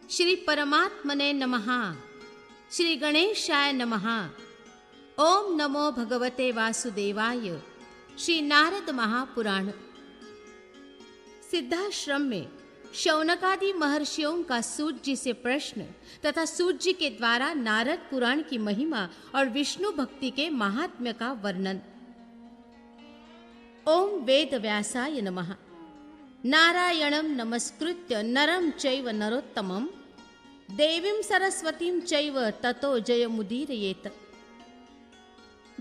श्री परमात्मने नमः। श्री गणेशाय नमः। ओम नमो भगवते वासुदेवाय। श्री नारद महापुराण। सिद्धाश्रम में शौनकादि महर्षियों का सूत जी से प्रश्न तथा सूत जी के द्वारा नारद पुराण की महिमा और विष्णु भक्ति के महात्म्य का वर्णन। ओम वेद व्यासाय नमः। नारायणं नमस्कृत्य नरं चैव नरोत्तमं देवीं सरस्वतीं चैव ततो जयमुदीरयेत।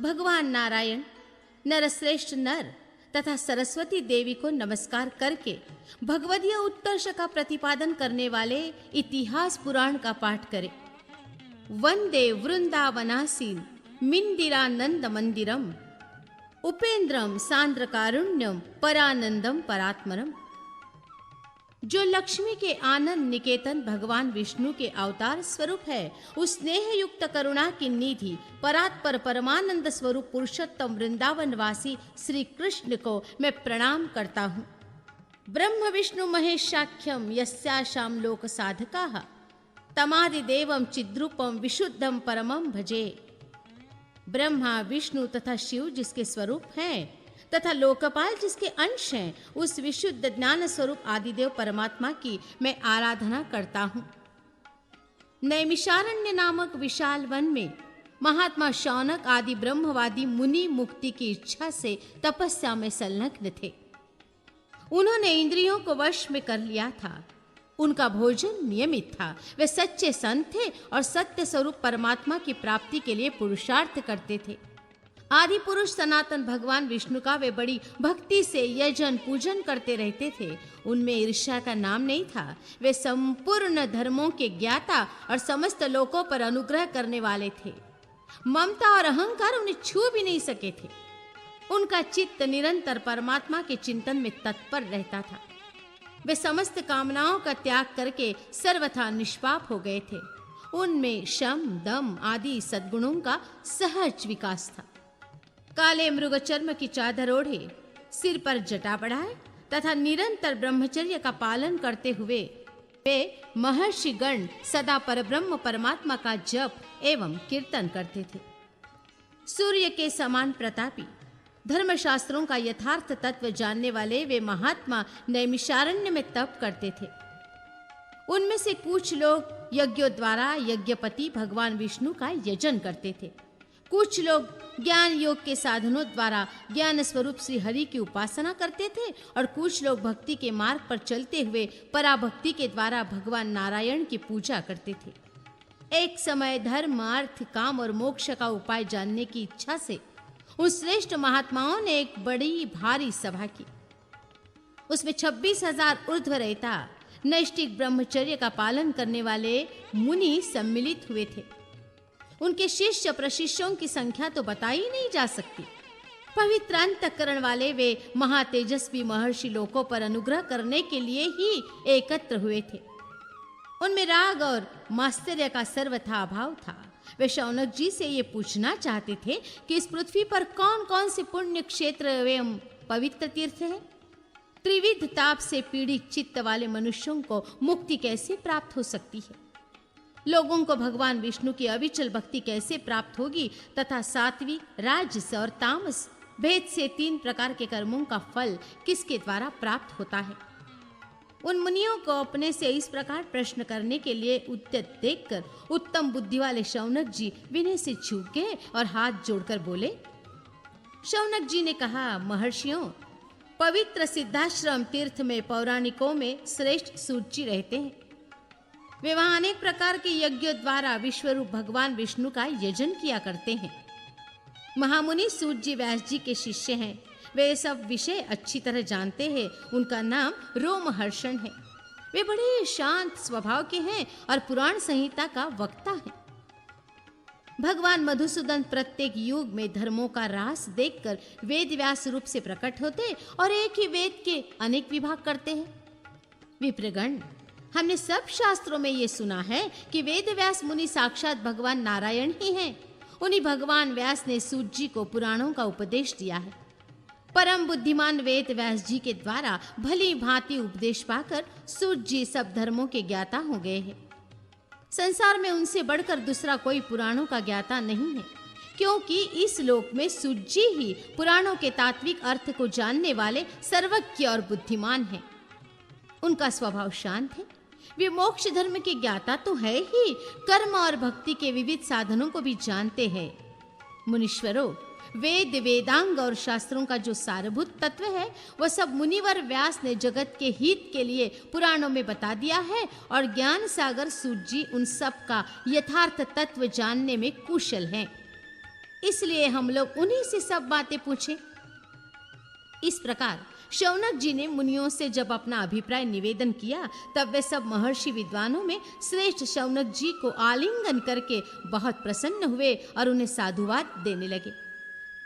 भगवान नारायण नरश्रेष्ठ नर तथा सरस्वती देवी को नमस्कार करके भगवदीय उत्कर्ष का प्रतिपादन करने वाले इतिहास पुराण का पाठ करें। वंदे वृंदावनासीन मिंदिरानंद मंदिरम उपेंद्रम सांद्रकारुण्यम परानंदम परात्मरम। जो लक्ष्मी के आनंद निकेतन भगवान विष्णु के अवतार स्वरूप है, उस स्नेह युक्त करुणा की निधि परात्पर परमानंद स्वरूप पुरुषोत्तम वृंदावन वासी श्री कृष्ण को मैं प्रणाम करता हूँ। ब्रह्म विष्णु महेशाख्यम यस्याशाम लोक साधकाः तमादि देवम चिद्रूपम विशुद्धम परमम भजे। ब्रह्मा विष्णु तथा शिव जिसके स्वरूप हैं तथा लोकपाल जिसके अंश हैं, उस विशुद्ध ज्ञान स्वरूप आदिदेव परमात्मा की मैं आराधना करता हूँ। नैमिषारण्य नामक विशाल वन में महात्मा शौनक आदि ब्रह्मवादी मुनि मुक्ति की इच्छा से तपस्या में संलग्न थे। उन्होंने इंद्रियों को वश में कर लिया था। उनका भोजन नियमित था। वे सच्चे संत थे और सत्य स्वरूप परमात्मा की प्राप्ति के लिए पुरुषार्थ करते थे। आदि पुरुष सनातन भगवान विष्णु का वे बड़ी भक्ति से यजन पूजन करते रहते थे। उनमें ईर्ष्या का नाम नहीं था। वे संपूर्ण धर्मों के ज्ञाता और समस्त लोकों पर अनुग्रह करने वाले थे। ममता और अहंकार उन्हें छू भी नहीं सके थे। उनका चित्त निरंतर परमात्मा के चिंतन में तत्पर रहता था। वे समस्त कामनाओं का त्याग करके सर्वथा निष्पाप हो गए थे। उनमें शम दम आदि सद्गुणों का सहज विकास था। काले मृग चर्म की चादर ओढ़े, सिर पर जटा बढ़ाए तथा निरंतर ब्रह्मचर्य का पालन करते हुए वे महर्षि गण सदा परब्रह्म परमात्मा का जप एवं कीर्तन करते थे। सूर्य के समान प्रतापी, धर्मशास्त्रों का यथार्थ तत्व जानने वाले वे महात्मा नैमिषारण्य में तप करते थे। उनमें से कुछ लोग यज्ञों द्वारा यज्ञपति भगवान विष्णु का यजन करते थे। कुछ लोग ज्ञान योग के साधनों द्वारा ज्ञान स्वरूप श्री हरि की उपासना करते थे और कुछ लोग भक्ति के मार्ग पर चलते हुए पराभक्ति के द्वारा भगवान नारायण की पूजा करते थे। एक समय धर्म अर्थ काम और मोक्ष का उपाय जानने की इच्छा से उन श्रेष्ठ महात्माओं ने एक बड़ी भारी सभा की। उसमें 26,000 ऊर्ध्व रहता नैष्ठिक ब्रह्मचर्य का पालन करने वाले मुनि सम्मिलित हुए थे। उनके शिष्य प्रशिष्यों की संख्या तो बताई नहीं जा सकती। पवित्र अंतःकरण वाले वे महातेजस्वी महर्षि लोकों पर अनुग्रह करने के लिए ही एकत्र हुए थे। उनमें राग और मात्सर्य का सर्वथा अभाव था। वे शौनक जी से ये पूछना चाहते थे कि इस पृथ्वी पर कौन-कौन से पुण्य क्षेत्र एवं पवित्र तीर्थ हैं? त्रिविध ताप से पीड़ित चित्त वाले मनुष्यों को मुक्ति कैसे प्राप्त हो सकती है? लोगों को भगवान विष्णु की अविचल भक्ति कैसे प्राप्त होगी तथा सात्विक, राजस और तामस भेद से 3 प्रकार के कर्मों का फल किसके द्वारा प्राप्त होता है? उन मुनियों को अपने से इस प्रकार प्रश्न करने के लिए उद्यत देखकर उत्तम बुद्धि वाले शौनक जी विनय से झुक गए और हाथ जोड़कर बोले। शौनक जी ने कहा, महर्षियों, पवित्र सिद्धाश्रम तीर्थ में पौराणिकों में श्रेष्ठ सूत जी रहते हैं। वे वहां अनेक प्रकार के यज्ञों द्वारा विश्वरूप भगवान विष्णु का यजन किया करते हैं। महामुनि सूत जी व्यास जी के शिष्य हैं। वे सब विषय अच्छी तरह जानते हैं। उनका नाम रोमहर्षण है। वे बड़े शांत स्वभाव के हैं और पुराण संहिता का वक्ता है। भगवान मधुसूदन प्रत्येक युग में धर्मों का रास देखकर वेद व्यास रूप से प्रकट होते और एक ही वेद के अनेक विभाग करते हैं। विप्रगण, हमने सब शास्त्रों में ये सुना है कि वेद व्यास मुनि साक्षात भगवान नारायण ही हैं। उन्हीं भगवान व्यास ने सूत जी को पुराणों का उपदेश दिया है। परम बुद्धिमान वेद व्यास जी के द्वारा भली भांति उपदेश पाकर सूत जी सब धर्मों के ज्ञाता हो गए हैं। संसार में उनसे बढ़कर दूसरा कोई पुराणों का ज्ञाता नहीं है, क्योंकि इस लोक में सूर्य ही पुराणों के तात्विक अर्थ को जानने वाले सर्वज्ञ और बुद्धिमान हैं। उनका स्वभाव शांत है। वे मोक्ष धर्म के ज्ञाता तो है ही, कर्म और भक्ति के विविध साधनों को भी जानते हैं। मुनीश्वरों, वेद, वेदांग और शास्त्रों का जो सारभूत तत्व है, वह सब मुनिवर व्यास ने जगत के हित के लिए पुराणों में बता दिया है, और ज्ञान सागर सूत जी उन सब का यथार्थ तत्व जानने में कुशल हैं। इसलिए हम लोग उन्हीं से सब बातें पूछें। इस प्रकार शौनक जी ने मुनियों से जब अपना अभिप्राय निवेदन किया, तब वे सब महर्षि विद्वानों में श्रेष्ठ शौनक जी को आलिंगन करके बहुत प्रसन्न हुए और उन्हें साधुवाद देने लगे।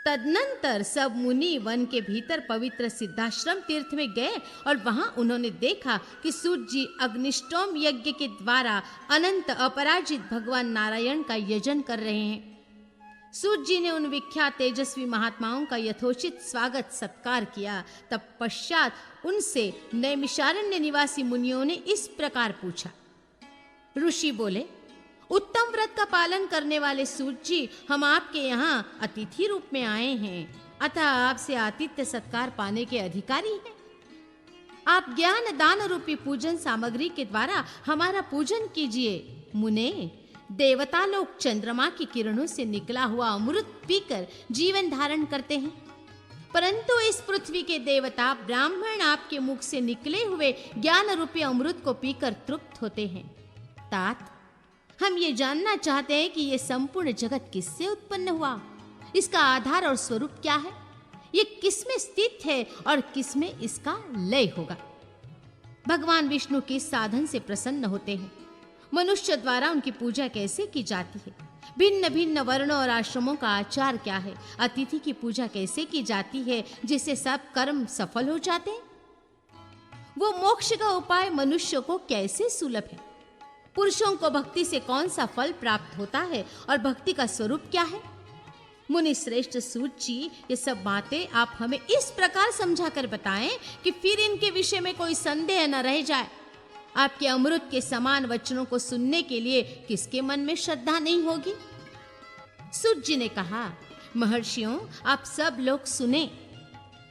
तदनंतर सब मुनि वन के भीतर पवित्र सिद्धाश्रम तीर्थ में गए, और वहां उन्होंने देखा कि सूत जी अग्निष्टोम यज्ञ के द्वारा अनंत अपराजित भगवान नारायण का यजन कर रहे हैं। सूत जी ने उन विख्यात तेजस्वी महात्माओं का यथोचित स्वागत सत्कार किया। तब पश्चात उनसे नैमिषारण्य निवासी मुनियों ने इस प्रकार पूछा। ऋषि बोले, उत्तम व्रत का पालन करने वाले सूत जी, हम आपके यहाँ अतिथि रूप में आए हैं, अतः आपसे आतिथ्य सत्कार पाने के अधिकारी हैं। आप ज्ञान दान रूपी पूजन सामग्री के द्वारा हमारा पूजन कीजिए। मुने, देवता लोग चंद्रमा की किरणों से निकला हुआ अमृत पीकर जीवन धारण करते हैं, परंतु इस पृथ्वी के देवता ब्राह्मण आपके मुख से निकले हुए ज्ञान रूपी अमृत को पीकर तृप्त होते हैं। तात, हम ये जानना चाहते हैं कि ये संपूर्ण जगत किससे उत्पन्न हुआ, इसका आधार और स्वरूप क्या है, ये किसमें स्थित है और किसमें इसका लय होगा। भगवान विष्णु किस साधन से प्रसन्न होते हैं, मनुष्य द्वारा उनकी पूजा कैसे की जाती है, भिन्न भिन्न वर्णों और आश्रमों का आचार क्या है, अतिथि की पूजा कैसे की जाती है जिससे सब कर्म सफल हो जाते हैं, वो मोक्ष का उपाय मनुष्य को कैसे सुलभ है, पुरुषों को भक्ति से कौन सा फल प्राप्त होता है और भक्ति का स्वरूप क्या है। मुनि श्रेष्ठ सूत जी, ये सब बातें आप हमें इस प्रकार समझा कर बताएं कि फिर इनके विषय में कोई संदेह न रह जाए। आपके अमृत के समान वचनों को सुनने के लिए किसके मन में श्रद्धा नहीं होगी। सूत जी ने कहा, महर्षियों, आप सब लोग सुने।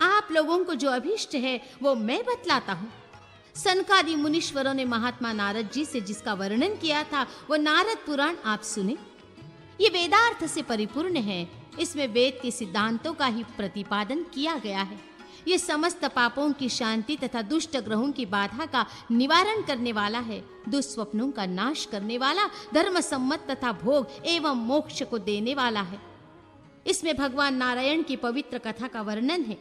आप लोगों को जो अभिष्ट है वो मैं बतलाता हूँ। सनकादि मुनीश्वरों ने महात्मा नारद जी से जिसका वर्णन किया था, वो नारद पुराण आप सुने। ये वेदार्थ से परिपूर्ण है। इसमें वेद के सिद्धांतों का ही प्रतिपादन किया गया है। ये समस्त पापों की शांति तथा दुष्ट ग्रहों की बाधा का निवारण करने वाला है, दुष्स्वप्नों का नाश करने वाला, धर्म सम्मत तथा भोग एवं मोक्ष को देने वाला है। इसमें भगवान नारायण की पवित्र कथा का वर्णन है।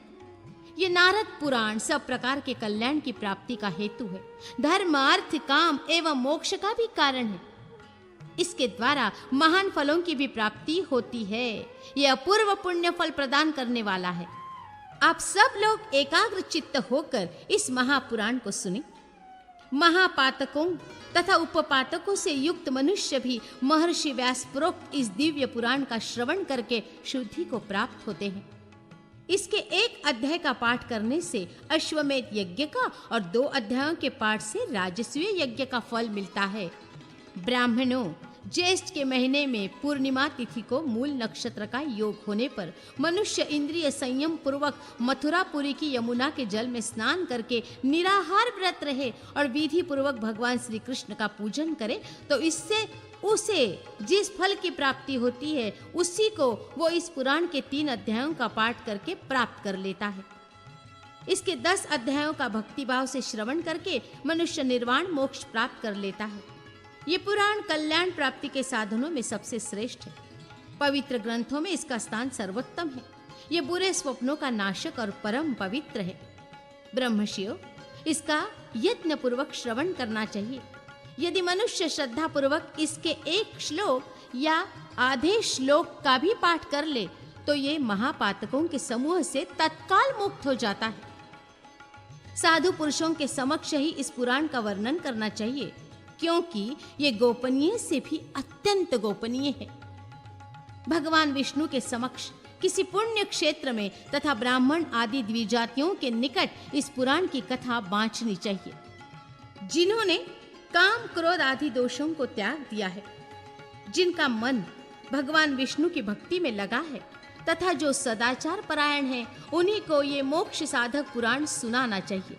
ये नारद पुराण सब प्रकार के कल्याण की प्राप्ति का हेतु है, धर्म, अर्थ, काम एवं मोक्ष का भी कारण है। इसके द्वारा महान फलों की भी प्राप्ति होती है। यह अपूर्व पुण्य फल प्रदान करने वाला है। आप सब लोग एकाग्र चित्त होकर इस महापुराण को सुने। महापातकों तथा उपपातकों से युक्त मनुष्य भी महर्षि व्यास प्रोक्त इस दिव्य पुराण का श्रवण करके शुद्धि को प्राप्त होते हैं। इसके एक अध्याय का पाठ करने से अश्वमेध यज्ञ का और 2 अध्यायों के पाठ से राजस्वीय यज्ञ का फल मिलता है। ब्राह्मणों, ज्येष्ठ के महीने में पूर्णिमा तिथि को मूल नक्षत्र का योग होने पर मनुष्य इंद्रिय संयम पूर्वक मथुरापुरी की यमुना के जल में स्नान करके निराहार व्रत रहे और विधि पूर्वक भगवान श्री कृष्ण का पूजन करे, तो इससे उसे जिस फल की प्राप्ति होती है, उसी को वो इस पुराण के 3 अध्यायों का पाठ करके प्राप्त कर लेता है। इसके 10 अध्यायों का भक्तिभाव से श्रवण करके मनुष्य निर्वाण मोक्ष प्राप्त कर लेता है। ये पुराण कल्याण प्राप्ति के साधनों में सबसे श्रेष्ठ है। पवित्र ग्रंथों में इसका स्थान सर्वोत्तम है। ये बुरे स्वप्नों का नाशक और परम पवित्र है। ब्रह्मर्षियों, इसका यत्न पूर्वक श्रवण करना चाहिए। यदि मनुष्य श्रद्धा पूर्वक इसके एक श्लोक या आधे श्लोक का भी पाठ कर ले, तो ये महापातकों के समूह से तत्काल मुक्त हो जाता है। साधु पुरुषों के समक्ष ही इस पुराण का वर्णन करना चाहिए, क्योंकि ये गोपनीय से भी अत्यंत गोपनीय है। भगवान विष्णु के समक्ष किसी पुण्य क्षेत्र में तथा ब्राह्मण आदि द्विजातियों के निकट इस पुराण की कथा बांचनी चाहिए। जिन्होंने काम क्रोध आदि दोषों को त्याग दिया है, जिनका मन भगवान विष्णु की भक्ति में लगा है तथा जो सदाचार परायण है, उन्हीं को ये मोक्ष साधक पुराण सुनाना चाहिए।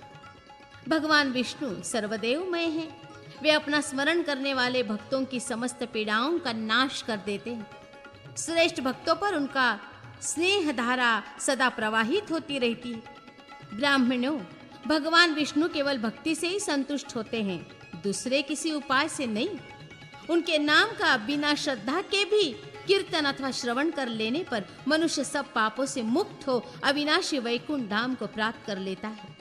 भगवान विष्णु सर्वदेवमय हैं। वे अपना स्मरण करने वाले भक्तों की समस्त पीड़ाओं का नाश कर देते हैं। श्रेष्ठ भक्तों पर उनका स्नेह धारा सदा प्रवाहित होती रहती है। ब्राह्मणों, भगवान विष्णु केवल भक्ति से ही संतुष्ट होते हैं, दूसरे किसी उपाय से नहीं। उनके नाम का बिना श्रद्धा के भी कीर्तन अथवा श्रवण कर लेने पर मनुष्य सब पापों से मुक्त हो अविनाशी वैकुंठ धाम को प्राप्त कर लेता है।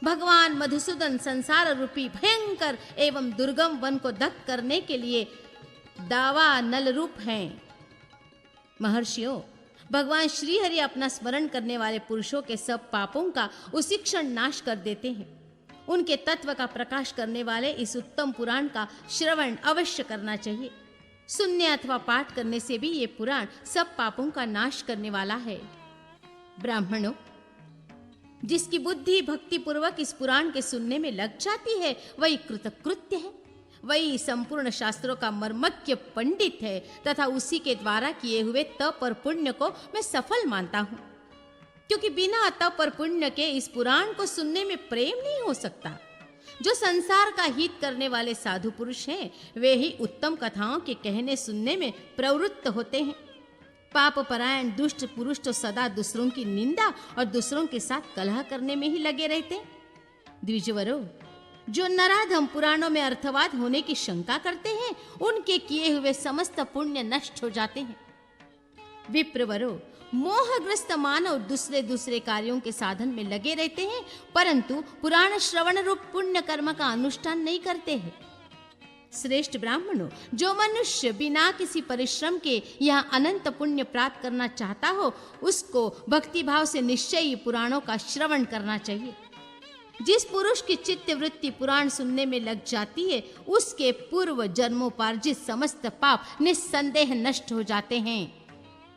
भगवान मधुसूदन संसार रूपी भयंकर एवं दुर्गम वन को दग्ध करने के लिए दावा नल रूप हैं। महर्षियों, भगवान श्री हरि अपना स्मरण करने वाले पुरुषों के सब पापों का उसी क्षण नाश कर देते हैं। उनके तत्व का प्रकाश करने वाले इस उत्तम पुराण का श्रवण अवश्य करना चाहिए। सुनने अथवा पाठ करने से भी ये पुराण सब पापों का नाश करने वाला है। ब्राह्मणों, जिसकी बुद्धि भक्ति पूर्वक इस पुराण के सुनने में लग जाती है, वही कृतकृत्य है, वही संपूर्ण शास्त्रों का मर्मज्ञ पंडित है तथा उसी के द्वारा किए हुए तप और पुण्य को मैं सफल मानता हूँ। क्योंकि बिना तप और पुण्य के इस पुराण को सुनने में प्रेम नहीं हो सकता। जो संसार का हित करने वाले साधु पुरुष हैं, वे ही उत्तम कथाओं के कहने सुनने में प्रवृत्त होते हैं। पाप परायण दुष्ट पुरुष तो सदा दूसरों की निंदा और दूसरों के साथ कलह करने में ही लगे रहते हैं। द्विजवरों, जो नराधम पुराणों में अर्थवाद होने की शंका करते हैं, उनके किए हुए समस्त पुण्य नष्ट हो जाते हैं। विप्रवरों, मोहग्रस्त मानव दूसरे कार्यों के साधन में लगे रहते हैं, परंतु पुराण श्रवण रूप पुण्य कर्म का अनुष्ठान नहीं करते हैं। श्रेष्ठ ब्राह्मणों, जो मनुष्य बिना किसी परिश्रम के यह अनंत पुण्य प्राप्त करना चाहता हो, उसको भक्ति भाव से निश्चय ही पुराणों का श्रवण करना चाहिए। जिस पुरुष की चित्त वृत्ति पुराण सुनने में लग जाती है, उसके पूर्व जन्मोपार्जित समस्त पाप निस्संदेह नष्ट हो जाते हैं।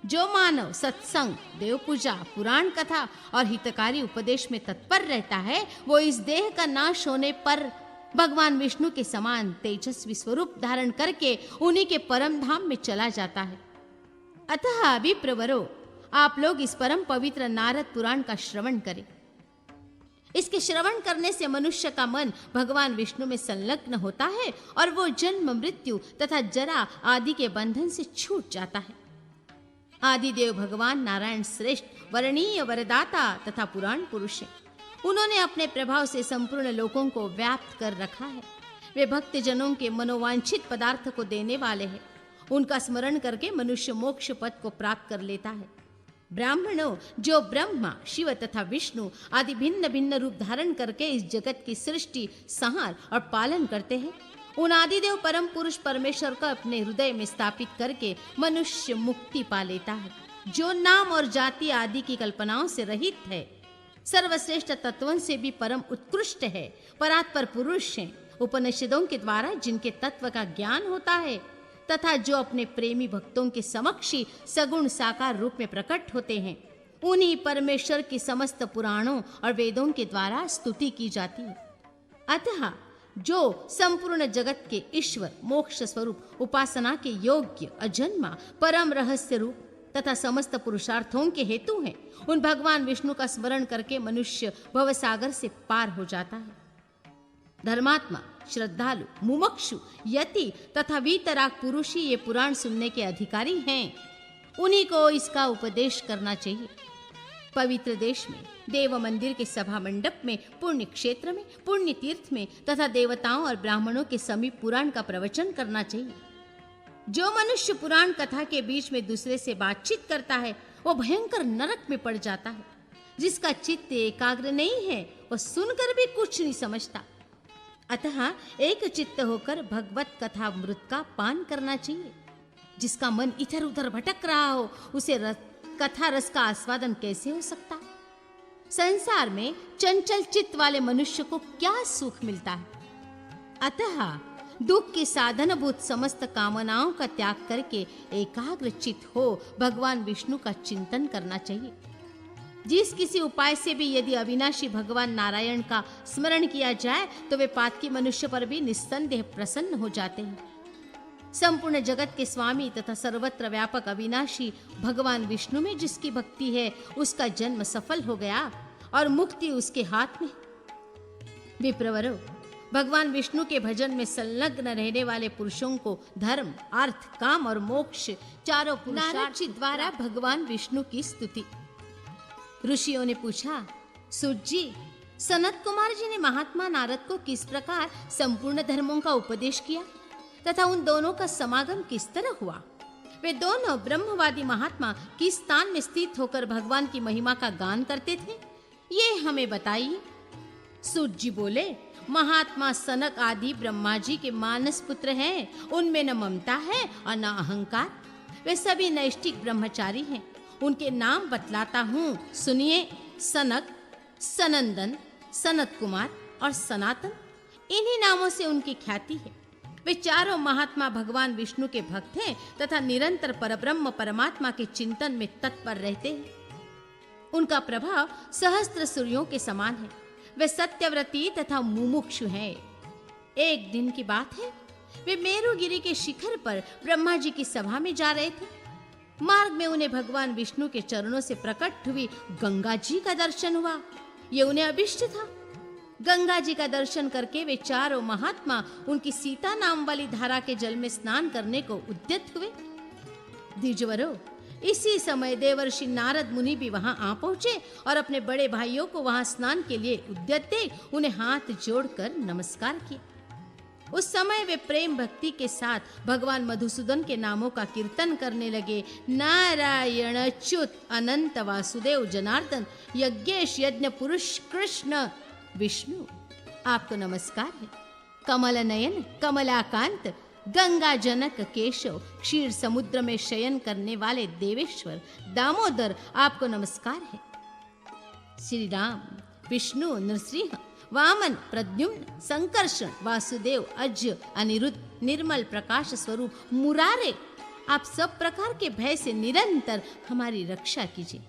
जो मानव सत्संग, देव पूजा, पुराण कथा और हितकारी उपदेश में तत्पर रहता है, वो इस देह का नाश होने पर भगवान विष्णु के समान तेजस्वी स्वरूप धारण करके उन्हीं के परम धाम में चला जाता है। अतः विप्रवरों, आप लोग इस परम पवित्र नारद पुराण का श्रवण करें। इसके श्रवण करने से मनुष्य का मन भगवान विष्णु में संलग्न होता है और वो जन्म, मृत्यु तथा जरा आदि के बंधन से छूट जाता है। आदिदेव भगवान नारायण श्रेष्ठ वरणीय वरदाता तथा पुराण पुरुष हैं। उन्होंने अपने प्रभाव से संपूर्ण लोकों को व्याप्त कर रखा है। वे भक्त जनों के मनोवांछित पदार्थ को देने वाले हैं। उनका स्मरण करके मनुष्य मोक्ष पद को प्राप्त कर लेता है। ब्राह्मणों, जो ब्रह्मा, शिव तथा विष्णु आदि भिन्न भिन्न रूप धारण करके इस जगत की सृष्टि, संहार और पालन करते हैं, उन आदिदेव परम पुरुष परमेश्वर को अपने हृदय में स्थापित करके मनुष्य मुक्ति पा लेता है। जो नाम और जाति आदि की कल्पनाओं से रहित है, सर्वश्रेष्ठ तत्वों से भी परम उत्कृष्ट है, परात्पर पुरुष हैं, उपनिषदों के द्वारा जिनके तत्व का ज्ञान होता है तथा जो अपने प्रेमी भक्तों के समक्ष ही सगुण साकार रूप में प्रकट होते हैं, उन्हीं परमेश्वर की समस्त पुराणों और वेदों के द्वारा स्तुति की जाती है। अतः जो संपूर्ण जगत के ईश्वर, मोक्ष स्वरूप, उपासना के योग्य, अजन्मा, परम रहस्य रूप तथा समस्त पुरुषार्थों के हेतु हैं, उन भगवान विष्णु का स्मरण करके मनुष्य भवसागर से पार हो जाता है। धर्मात्मा, श्रद्धालु, मुमुक्षु, यति तथा वीतराग पुरुष ही ये पुराण सुनने के अधिकारी हैं। उन्हीं को इसका उपदेश करना चाहिए। पवित्र देश में, देव मंदिर के सभा मंडप में, पुण्य क्षेत्र में, पुण्य तीर्थ में तथा देवताओं और ब्राह्मणों के समीप पुराण का प्रवचन करना चाहिए। जो मनुष्य पुराण कथा के बीच में दूसरे से बातचीत करता है, वो भयंकर नरक में पड़ जाता है। जिसका चित्त एकाग्र नहीं है, वह सुनकर भी कुछ नहीं समझता। अतः एक चित्त होकर भगवत कथा अमृत का पान करना चाहिए। जिसका मन इधर उधर भटक रहा हो, उसे कथा रस का आस्वादन कैसे हो सकता? संसार में चंचल चित्त वाले मनुष्य को क्या सुख मिलता है? अतः दुख के साधनभूत समस्त कामनाओं का त्याग करके एकाग्र चित्त हो भगवान विष्णु का चिंतन करना चाहिए। जिस किसी उपाय से भी यदि अविनाशी भगवान नारायण का स्मरण किया जाए तो वे पातकी मनुष्य पर भी निस्संदेह प्रसन्न हो जाते हैं। संपूर्ण जगत के स्वामी तथा सर्वत्र व्यापक अविनाशी भगवान विष्णु में जिसकी भक्ति है उसका जन्म सफल हो गया और मुक्ति उसके हाथ में। विप्रवरों, भगवान विष्णु के भजन में संलग्न रहने वाले पुरुषों को धर्म, अर्थ, काम और मोक्ष चारों पुरुषार्थ जी द्वारा भगवान विष्णु की स्तुति। ऋषियों ने पूछा, सूत जी, सनत कुमार जी ने महात्मा नारद को किस प्रकार संपूर्ण धर्मों का उपदेश किया तथा उन दोनों का समागम किस तरह हुआ? वे दोनों ब्रह्मवादी महात्मा किस स्थान में स्थित होकर भगवान की महिमा का गान करते थे, ये हमें बताइए। सूत जी बोले, महात्मा सनक आदि ब्रह्मा जी के मानस पुत्र हैं। उनमें न ममता है और न अहंकार। वे सभी नैष्ठिक ब्रह्मचारी हैं। उनके नाम बतलाता हूँ, सुनिए। सनक, सनंदन, सनत कुमार और सनातन, इन्हीं नामों से उनकी ख्याति है। वे चारों महात्मा भगवान विष्णु के भक्त हैं तथा निरंतर परब्रह्म परमात्मा के चिंतन में तत्पर रहते हैं। उनका प्रभाव सहस्त्र सूर्यों के समान है। वे सत्यव्रती तथा मुमुक्षु हैं। एक दिन की बात है, वे मेरुगिरी के शिखर पर ब्रह्मा जी की सभा में जा रहे थे। मार्ग में उन्हें भगवान विष्णु के चरणों से प्रकट हुई गंगा जी का दर्शन हुआ। ये उन्हें अभिष्ट था। गंगा जी का दर्शन करके वे चारों महात्मा उनकी सीता नाम वाली धारा के जल में स्नान करने को उद्यत हुए। द्विजवरों, इसी समय देवर्षि नारद मुनि भी वहां आ पहुंचे और अपने बड़े भाइयों को वहां स्नान के लिए उद्यत देख उन्हें हाथ जोड़कर नमस्कार किया। उस समय वे प्रेम भक्ति के साथ भगवान मधुसूदन के नामों का कीर्तन करने लगे। नारायण अच्युत अनंत वासुदेव जनार्दन यज्ञेश यज्ञ पुरुष कृष्ण विष्णु, आपको नमस्कार है। कमल नयन कमलाकांत गंगा जनक केशव, क्षीर समुद्र में शयन करने वाले देवेश्वर दामोदर, आपको नमस्कार है। श्री राम, विष्णु, नृसिंह, वामन, प्रद्युम्न, संकर्षण, वासुदेव, अज्य, अनिरुद्ध, निर्मल प्रकाश स्वरूप मुरारे, आप सब प्रकार के भय से निरंतर हमारी रक्षा कीजिए।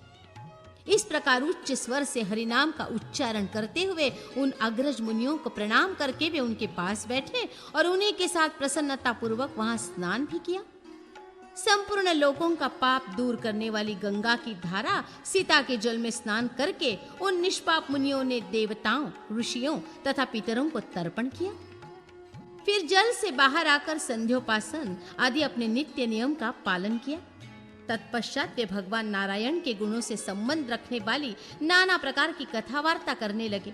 इस प्रकार उच्च स्वर से हरिनाम का उच्चारण करते हुए उन अग्रज मुनियों को प्रणाम करके वे उनके पास बैठे और उन्हीं के साथ प्रसन्नता पूर्वक वहां स्नान भी किया। संपूर्ण लोगों का पाप दूर करने वाली गंगा की धारा सीता के जल में स्नान करके उन निष्पाप मुनियों ने देवताओं, ऋषियों तथा पितरों को तर्पण किया। फिर जल से बाहर आकर संध्योपासन आदि अपने नित्य नियम का पालन किया। तत्पश्चात वे भगवान नारायण के गुणों से संबंध रखने वाली नाना प्रकार की कथा वार्ता करने लगे।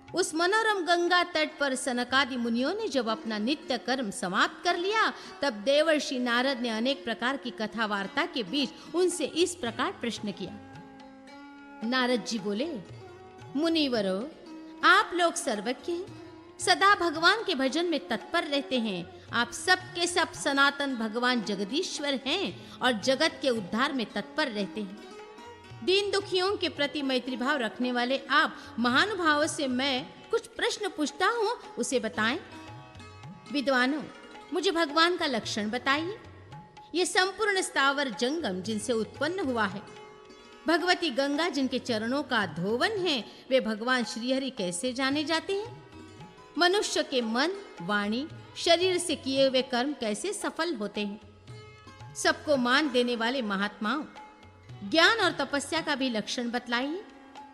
उस मनोरम गंगा तट पर सनकादि मुनियों ने जब अपना नित्य कर्म समाप्त कर लिया, तब देवर्षि नारद ने अनेक प्रकार की कथा वार्ता के बीच उनसे इस प्रकार प्रश्न किया। नारद जी बोले, मुनिवरों, आप लोग सर्वज्ञ हैं, सदा भगवान के भजन में तत्पर रहते हैं। आप सब के सब सनातन भगवान जगदीश्वर हैं और जगत के उद्धार में तत्पर रहते हैं। दीन दुखियों के प्रति मैत्री भाव रखने वाले आप महानुभावों से मैं कुछ प्रश्न पूछता हूँ, उसे बताएं। विद्वानों, मुझे भगवान का लक्षण बताइए। ये संपूर्ण स्थावर जंगम जिनसे उत्पन्न हुआ है, भगवती गंगा जिनके चरणों का धोवन है, वे भगवान श्रीहरि कैसे जाने जाते हैं? मनुष्य के मन, वाणी, शरीर से किए हुए कर्म कैसे सफल होते हैं? सबको मान देने वाले महात्माओं, ज्ञान और तपस्या का भी लक्षण बतलाइए।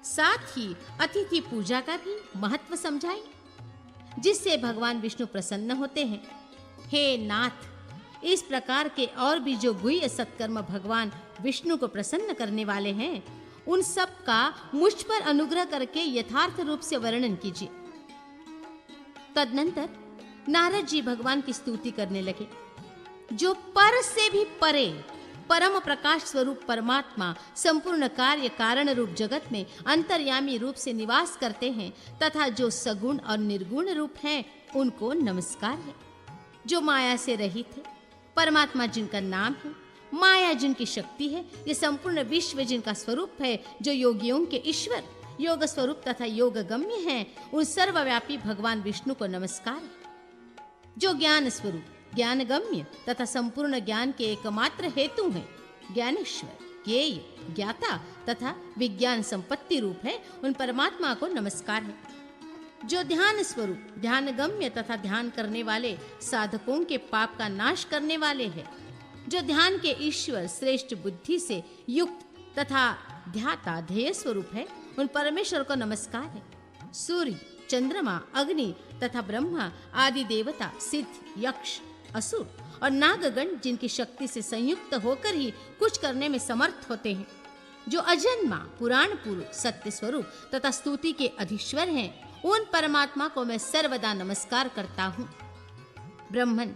साथ ही अतिथि पूजा का भी महत्व समझाइए, जिससे भगवान विष्णु प्रसन्न होते हैं। हे नाथ, इस प्रकार के और भी जो गुह्य सत्कर्म भगवान विष्णु को प्रसन्न करने वाले हैं, उन सब का मुझ पर अनुग्रह करके यथार्थ रूप से वर्णन कीजिए। तदनंतर नारद जी भगवान की स्तुति करने लगे। जो पर से भी परे परम प्रकाश स्वरूप परमात्मा संपूर्ण कार्य कारण रूप जगत में अंतर्यामी रूप से निवास करते हैं तथा जो सगुण और निर्गुण रूप हैं, उनको नमस्कार है। जो माया से रहित है, परमात्मा जिनका नाम है, माया जिनकी शक्ति है, ये संपूर्ण विश्व जिनका स्वरूप है, जो योगियों के ईश्वर, योग स्वरूप तथा योग गम्य हैं, उन सर्वव्यापी भगवान विष्णु को नमस्कार है। जो ज्ञान स्वरूप, ज्ञान गम्य तथा संपूर्ण ज्ञान के एकमात्र हेतु हैं, ज्ञानेश्वर, ज्ञेय, ज्ञाता तथा विज्ञान संपत्ति रूप है, उन परमात्मा को नमस्कार है। जो ध्यान स्वरूप, ध्यानगम्य तथा ध्यान करने वाले साधकों के पाप का नाश करने वाले हैं, जो ध्यान के ईश्वर श्रेष्ठ बुद्धि से युक्त तथा ध्याता ध्येय स्वरूप है, उन परमेश्वर को नमस्कार है। सूर्य, चंद्रमा, अग्नि तथा ब्रह्मा आदि देवता, सिद्ध, यक्ष, असुर और नागगण जिनकी शक्ति से संयुक्त होकर ही कुछ करने में समर्थ होते हैं, जो अजन्मा, पुराण पुरुष, सत्य स्वरूप तथा स्तुति के अधीश्वर हैं, उन परमात्मा को मैं सर्वदा नमस्कार करता हूँ। ब्रह्मन,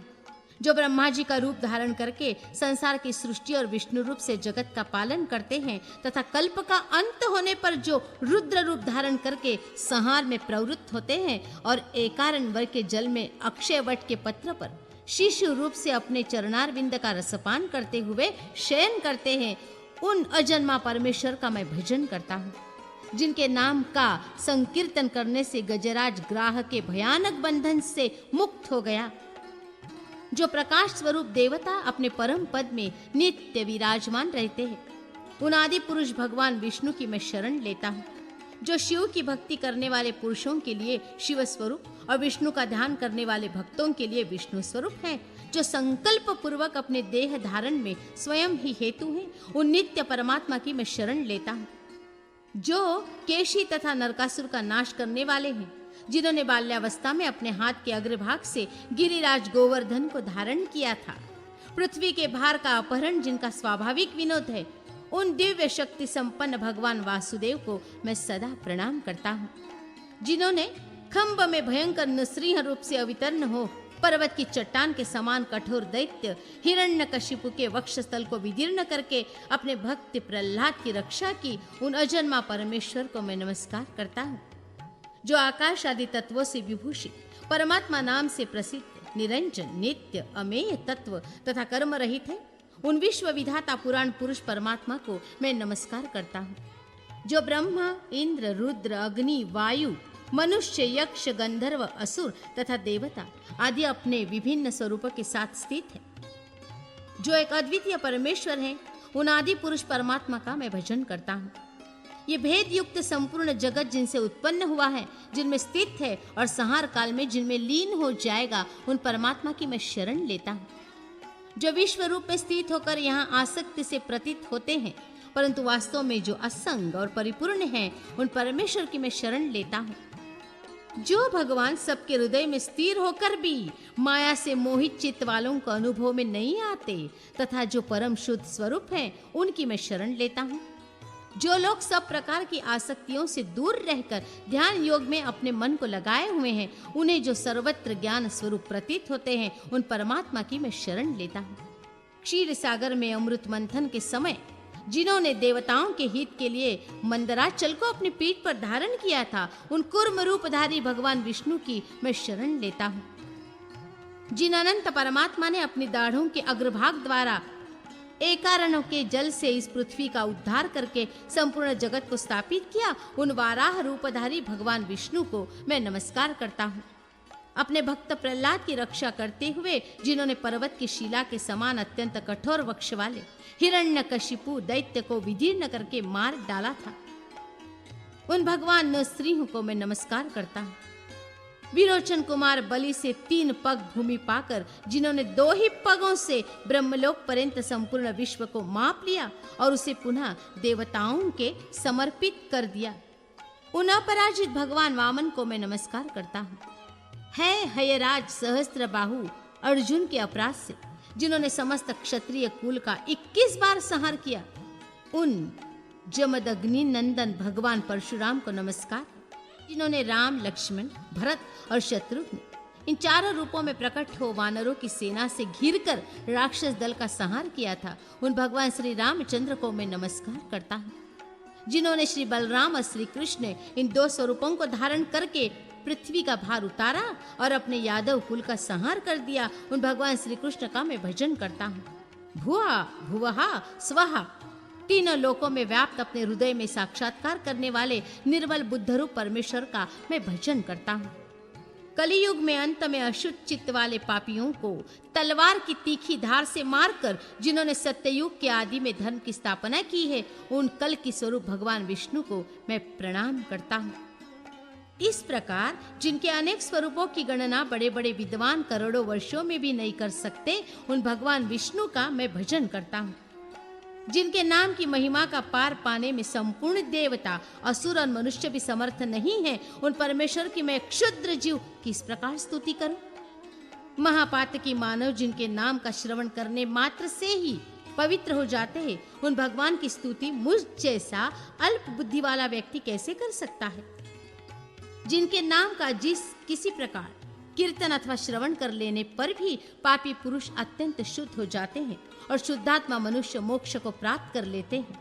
जो ब्रह्मा जी का रूप धारण करके संसार की सृष्टि और विष्णु रूप से जगत का पालन करते हैं तथा कल्प का अंत होने पर जो रुद्र रूप धारण करके संहार में प्रवृत्त होते हैं और एकारण वर्ग के जल में अक्षय वट के पत्र पर शिशु रूप से अपने चरणारविंद का रसपान करते हुए शयन करते हैं, उन अजन्मा परमेश्वर का मैं भजन करता हूँ, जिनके नाम का संकीर्तन करने से गजराज ग्राह के भयानक बंधन से मुक्त हो गया। जो प्रकाश स्वरूप देवता अपने परम पद में नित्य विराजमान रहते हैं, उन आदि पुरुष भगवान विष्णु की मैं शरण लेता हूँ। जो शिव की भक्ति करने वाले पुरुषों के लिए शिव स्वरूप और विष्णु का ध्यान करने वाले भक्तों के लिए विष्णु स्वरूप है, जो संकल्प पूर्वक अपने देह धारण में स्वयं ही हेतु है, उन नित्य परमात्मा की मैं शरण लेता हूँ। जो केशी तथा नरकासुर का नाश करने वाले हैं, जिन्होंने बाल्यावस्था में अपने हाथ के अग्रभाग से गिरिराज गोवर्धन को धारण किया था, पृथ्वी के भार का अपहरण जिनका स्वाभाविक विनोद है, उन दिव्य शक्ति संपन्न भगवान वासुदेव को मैं सदा प्रणाम करता हूँ। जिन्होंने खंभ में भयंकर नृसिंह रूप से अवतीर्ण हो पर्वत की चट्टान के समान कठोर दैत्य हिरण्यकशिपु के वक्षस्थल को विदीर्ण करके अपने भक्त प्रहलाद की रक्षा की, उन अजन्मा परमेश्वर को मैं नमस्कार करता हूँ। जो आकाश आदि तत्वों से विभूषित, परमात्मा नाम से प्रसिद्ध, निरंजन, नित्य, अमेय तत्व तथा कर्म रहित है, उन विश्व विधाता पुराण पुरुष परमात्मा को मैं नमस्कार करता हूँ। जो ब्रह्मा, इंद्र, रुद्र, अग्नि, वायु, मनुष्य, यक्ष, गंधर्व, असुर तथा देवता आदि अपने विभिन्न स्वरूपों के साथ स्थित है, जो एक अद्वितीय परमेश्वर है, उन आदि पुरुष परमात्मा का मैं भजन करता हूँ। ये भेद युक्त संपूर्ण जगत जिनसे उत्पन्न हुआ है, जिनमें स्थित है और संहार काल में जिनमें लीन हो जाएगा, उन परमात्मा की मैं शरण लेता हूँ। जो विश्व रूप में स्थित होकर यहाँ आसक्ति से प्रतीत होते हैं, परंतु वास्तव में जो असंग और परिपूर्ण हैं, उन परमेश्वर की मैं शरण लेता हूँ। जो भगवान सबके हृदय में स्थिर होकर भी माया से मोहित चित्त वालों को अनुभव में नहीं आते तथा जो परम शुद्ध स्वरूप हैं, उनकी मैं शरण लेता हूँ। जो लोग सब प्रकार की आसक्तियों से दूर रहकर ध्यान योग में अपने मन को लगाए हुए हैं, उन्हें जो सर्वत्र ज्ञान स्वरूप प्रतीत होते हैं, उन परमात्मा की मैं शरण लेता हूँ। क्षीर सागर में अमृत मंथन के समय जिन्होंने देवताओं के हित के लिए मंदराचल को अपनी पीठ पर धारण किया था, उन कूर्म रूपधारी भगवान विष्णु की मैं शरण लेता हूँ। जिन अनंत परमात्मा ने अपनी दाढ़ों के अग्रभाग द्वारा एकारणों के जल से इस पृथ्वी का उद्धार करके संपूर्ण जगत को स्थापित किया, उन वाराह रूपधारी भगवान विष्णु को मैं नमस्कार करता हूँ। अपने भक्त प्रहलाद की रक्षा करते हुए जिन्होंने पर्वत की शिला के समान अत्यंत कठोर वक्ष वाले हिरण्यकशिपु दैत्य को विदीर्ण करके मार डाला था, उन भगवान नृसिंह को मैं नमस्कार करता हूँ। विरोचन कुमार बलि से 3 पग भूमि पाकर जिन्होंने 2 ही पगों से ब्रह्मलोक पर्यंत संपूर्ण विश्व को माप लिया और उसे पुनः देवताओं के समर्पित कर दिया, उन अपराजित भगवान वामन को मैं नमस्कार करता हूँ। है हयराज सहस्त्र बाहु अर्जुन के अपराध से जिन्होंने समस्त क्षत्रिय कुल का 21 बार संहार किया, उन जमदग्नि नंदन भगवान परशुराम को नमस्कार, जिन्होंने राम, लक्ष्मण, भरत और शत्रुघ्न इन 4 रूपों में प्रकट हो वानरों की सेना से घिरकर राक्षस दल का संहार किया था, उन भगवान श्री रामचंद्र को मैं नमस्कार करता हूँ। जिन्होंने श्री बलराम और श्री कृष्ण इन 2 स्वरूपों को धारण करके पृथ्वी का भार उतारा और अपने यादव कुल का संहार कर दिया, उन भगवान श्री कृष्ण का मैं भजन करता हूँ। भुआ, भुवहा, स्वहा तीनों लोकों में व्याप्त अपने हृदय में साक्षात्कार करने वाले निर्मल बुद्धरूप परमेश्वर का मैं भजन करता हूँ। कलियुग में अंत में अशुद्ध चित्त वाले पापियों को तलवार की तीखी धार से मारकर जिन्होंने सत्ययुग के आदि में धर्म की स्थापना की है, उन कल की स्वरूप भगवान विष्णु को मैं प्रणाम करता हूँ। इस प्रकार जिनके अनेक स्वरूपों की गणना बड़े बड़े विद्वान करोड़ों वर्षों में भी नहीं कर सकते, उन भगवान विष्णु का मैं भजन करता हूँ। जिनके नाम की महिमा का पार पाने में संपूर्ण देवता, असुर और मनुष्य भी समर्थ नहीं है, उन परमेश्वर की मैं क्षुद्र जीव किस प्रकार स्तुति करूं? महापातकी मानव जिनके नाम का श्रवण करने मात्र से ही पवित्र हो जाते हैं, उन भगवान की स्तुति मुझ जैसा अल्प बुद्धि वाला व्यक्ति कैसे कर सकता है? जिनके नाम का किसी प्रकार कीर्तन अथवा श्रवण कर लेने पर भी पापी पुरुष अत्यंत शुद्ध हो जाते हैं और शुद्धात्मा मनुष्य मोक्ष को प्राप्त कर लेते हैं।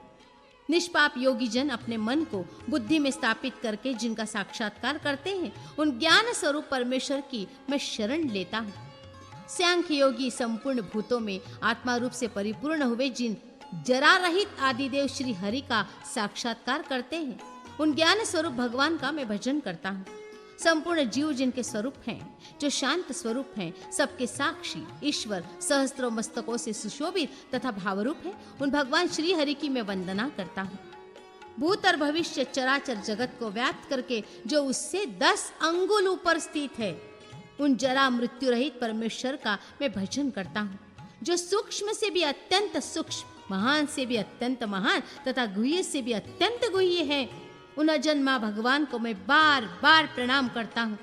निष्पाप योगी जन अपने मन को बुद्धि में स्थापित करके जिनका साक्षात्कार करते हैं, उन ज्ञान स्वरूप परमेश्वर की मैं शरण लेता हूँ। सांख्य योगी संपूर्ण भूतों में आत्मा रूप से परिपूर्ण हुए जिन जरा रहित आदिदेव श्री हरि का साक्षात्कार करते हैं, उन ज्ञान स्वरूप भगवान का मैं भजन करता हूँ। संपूर्ण जीव जिनके स्वरूप हैं, जो शांत स्वरूप हैं, सबके साक्षी ईश्वर सहस्त्रों मस्तकों से सुशोभित तथा भावरूप है, उन भगवान श्री हरि की मैं वंदना करता हूँ। भूत और भविष्य चराचर जगत को व्याप्त करके जो उससे 10 अंगुल ऊपर स्थित है, उन जरा मृत्यु रहित परमेश्वर का मैं भजन करता हूँ। जो सूक्ष्म से भी अत्यंत सूक्ष्म, महान से भी अत्यंत महान तथा गुह्य से भी अत्यंत गुह्य है, उन अजन्मा भगवान को मैं बार बार प्रणाम करता हूँ।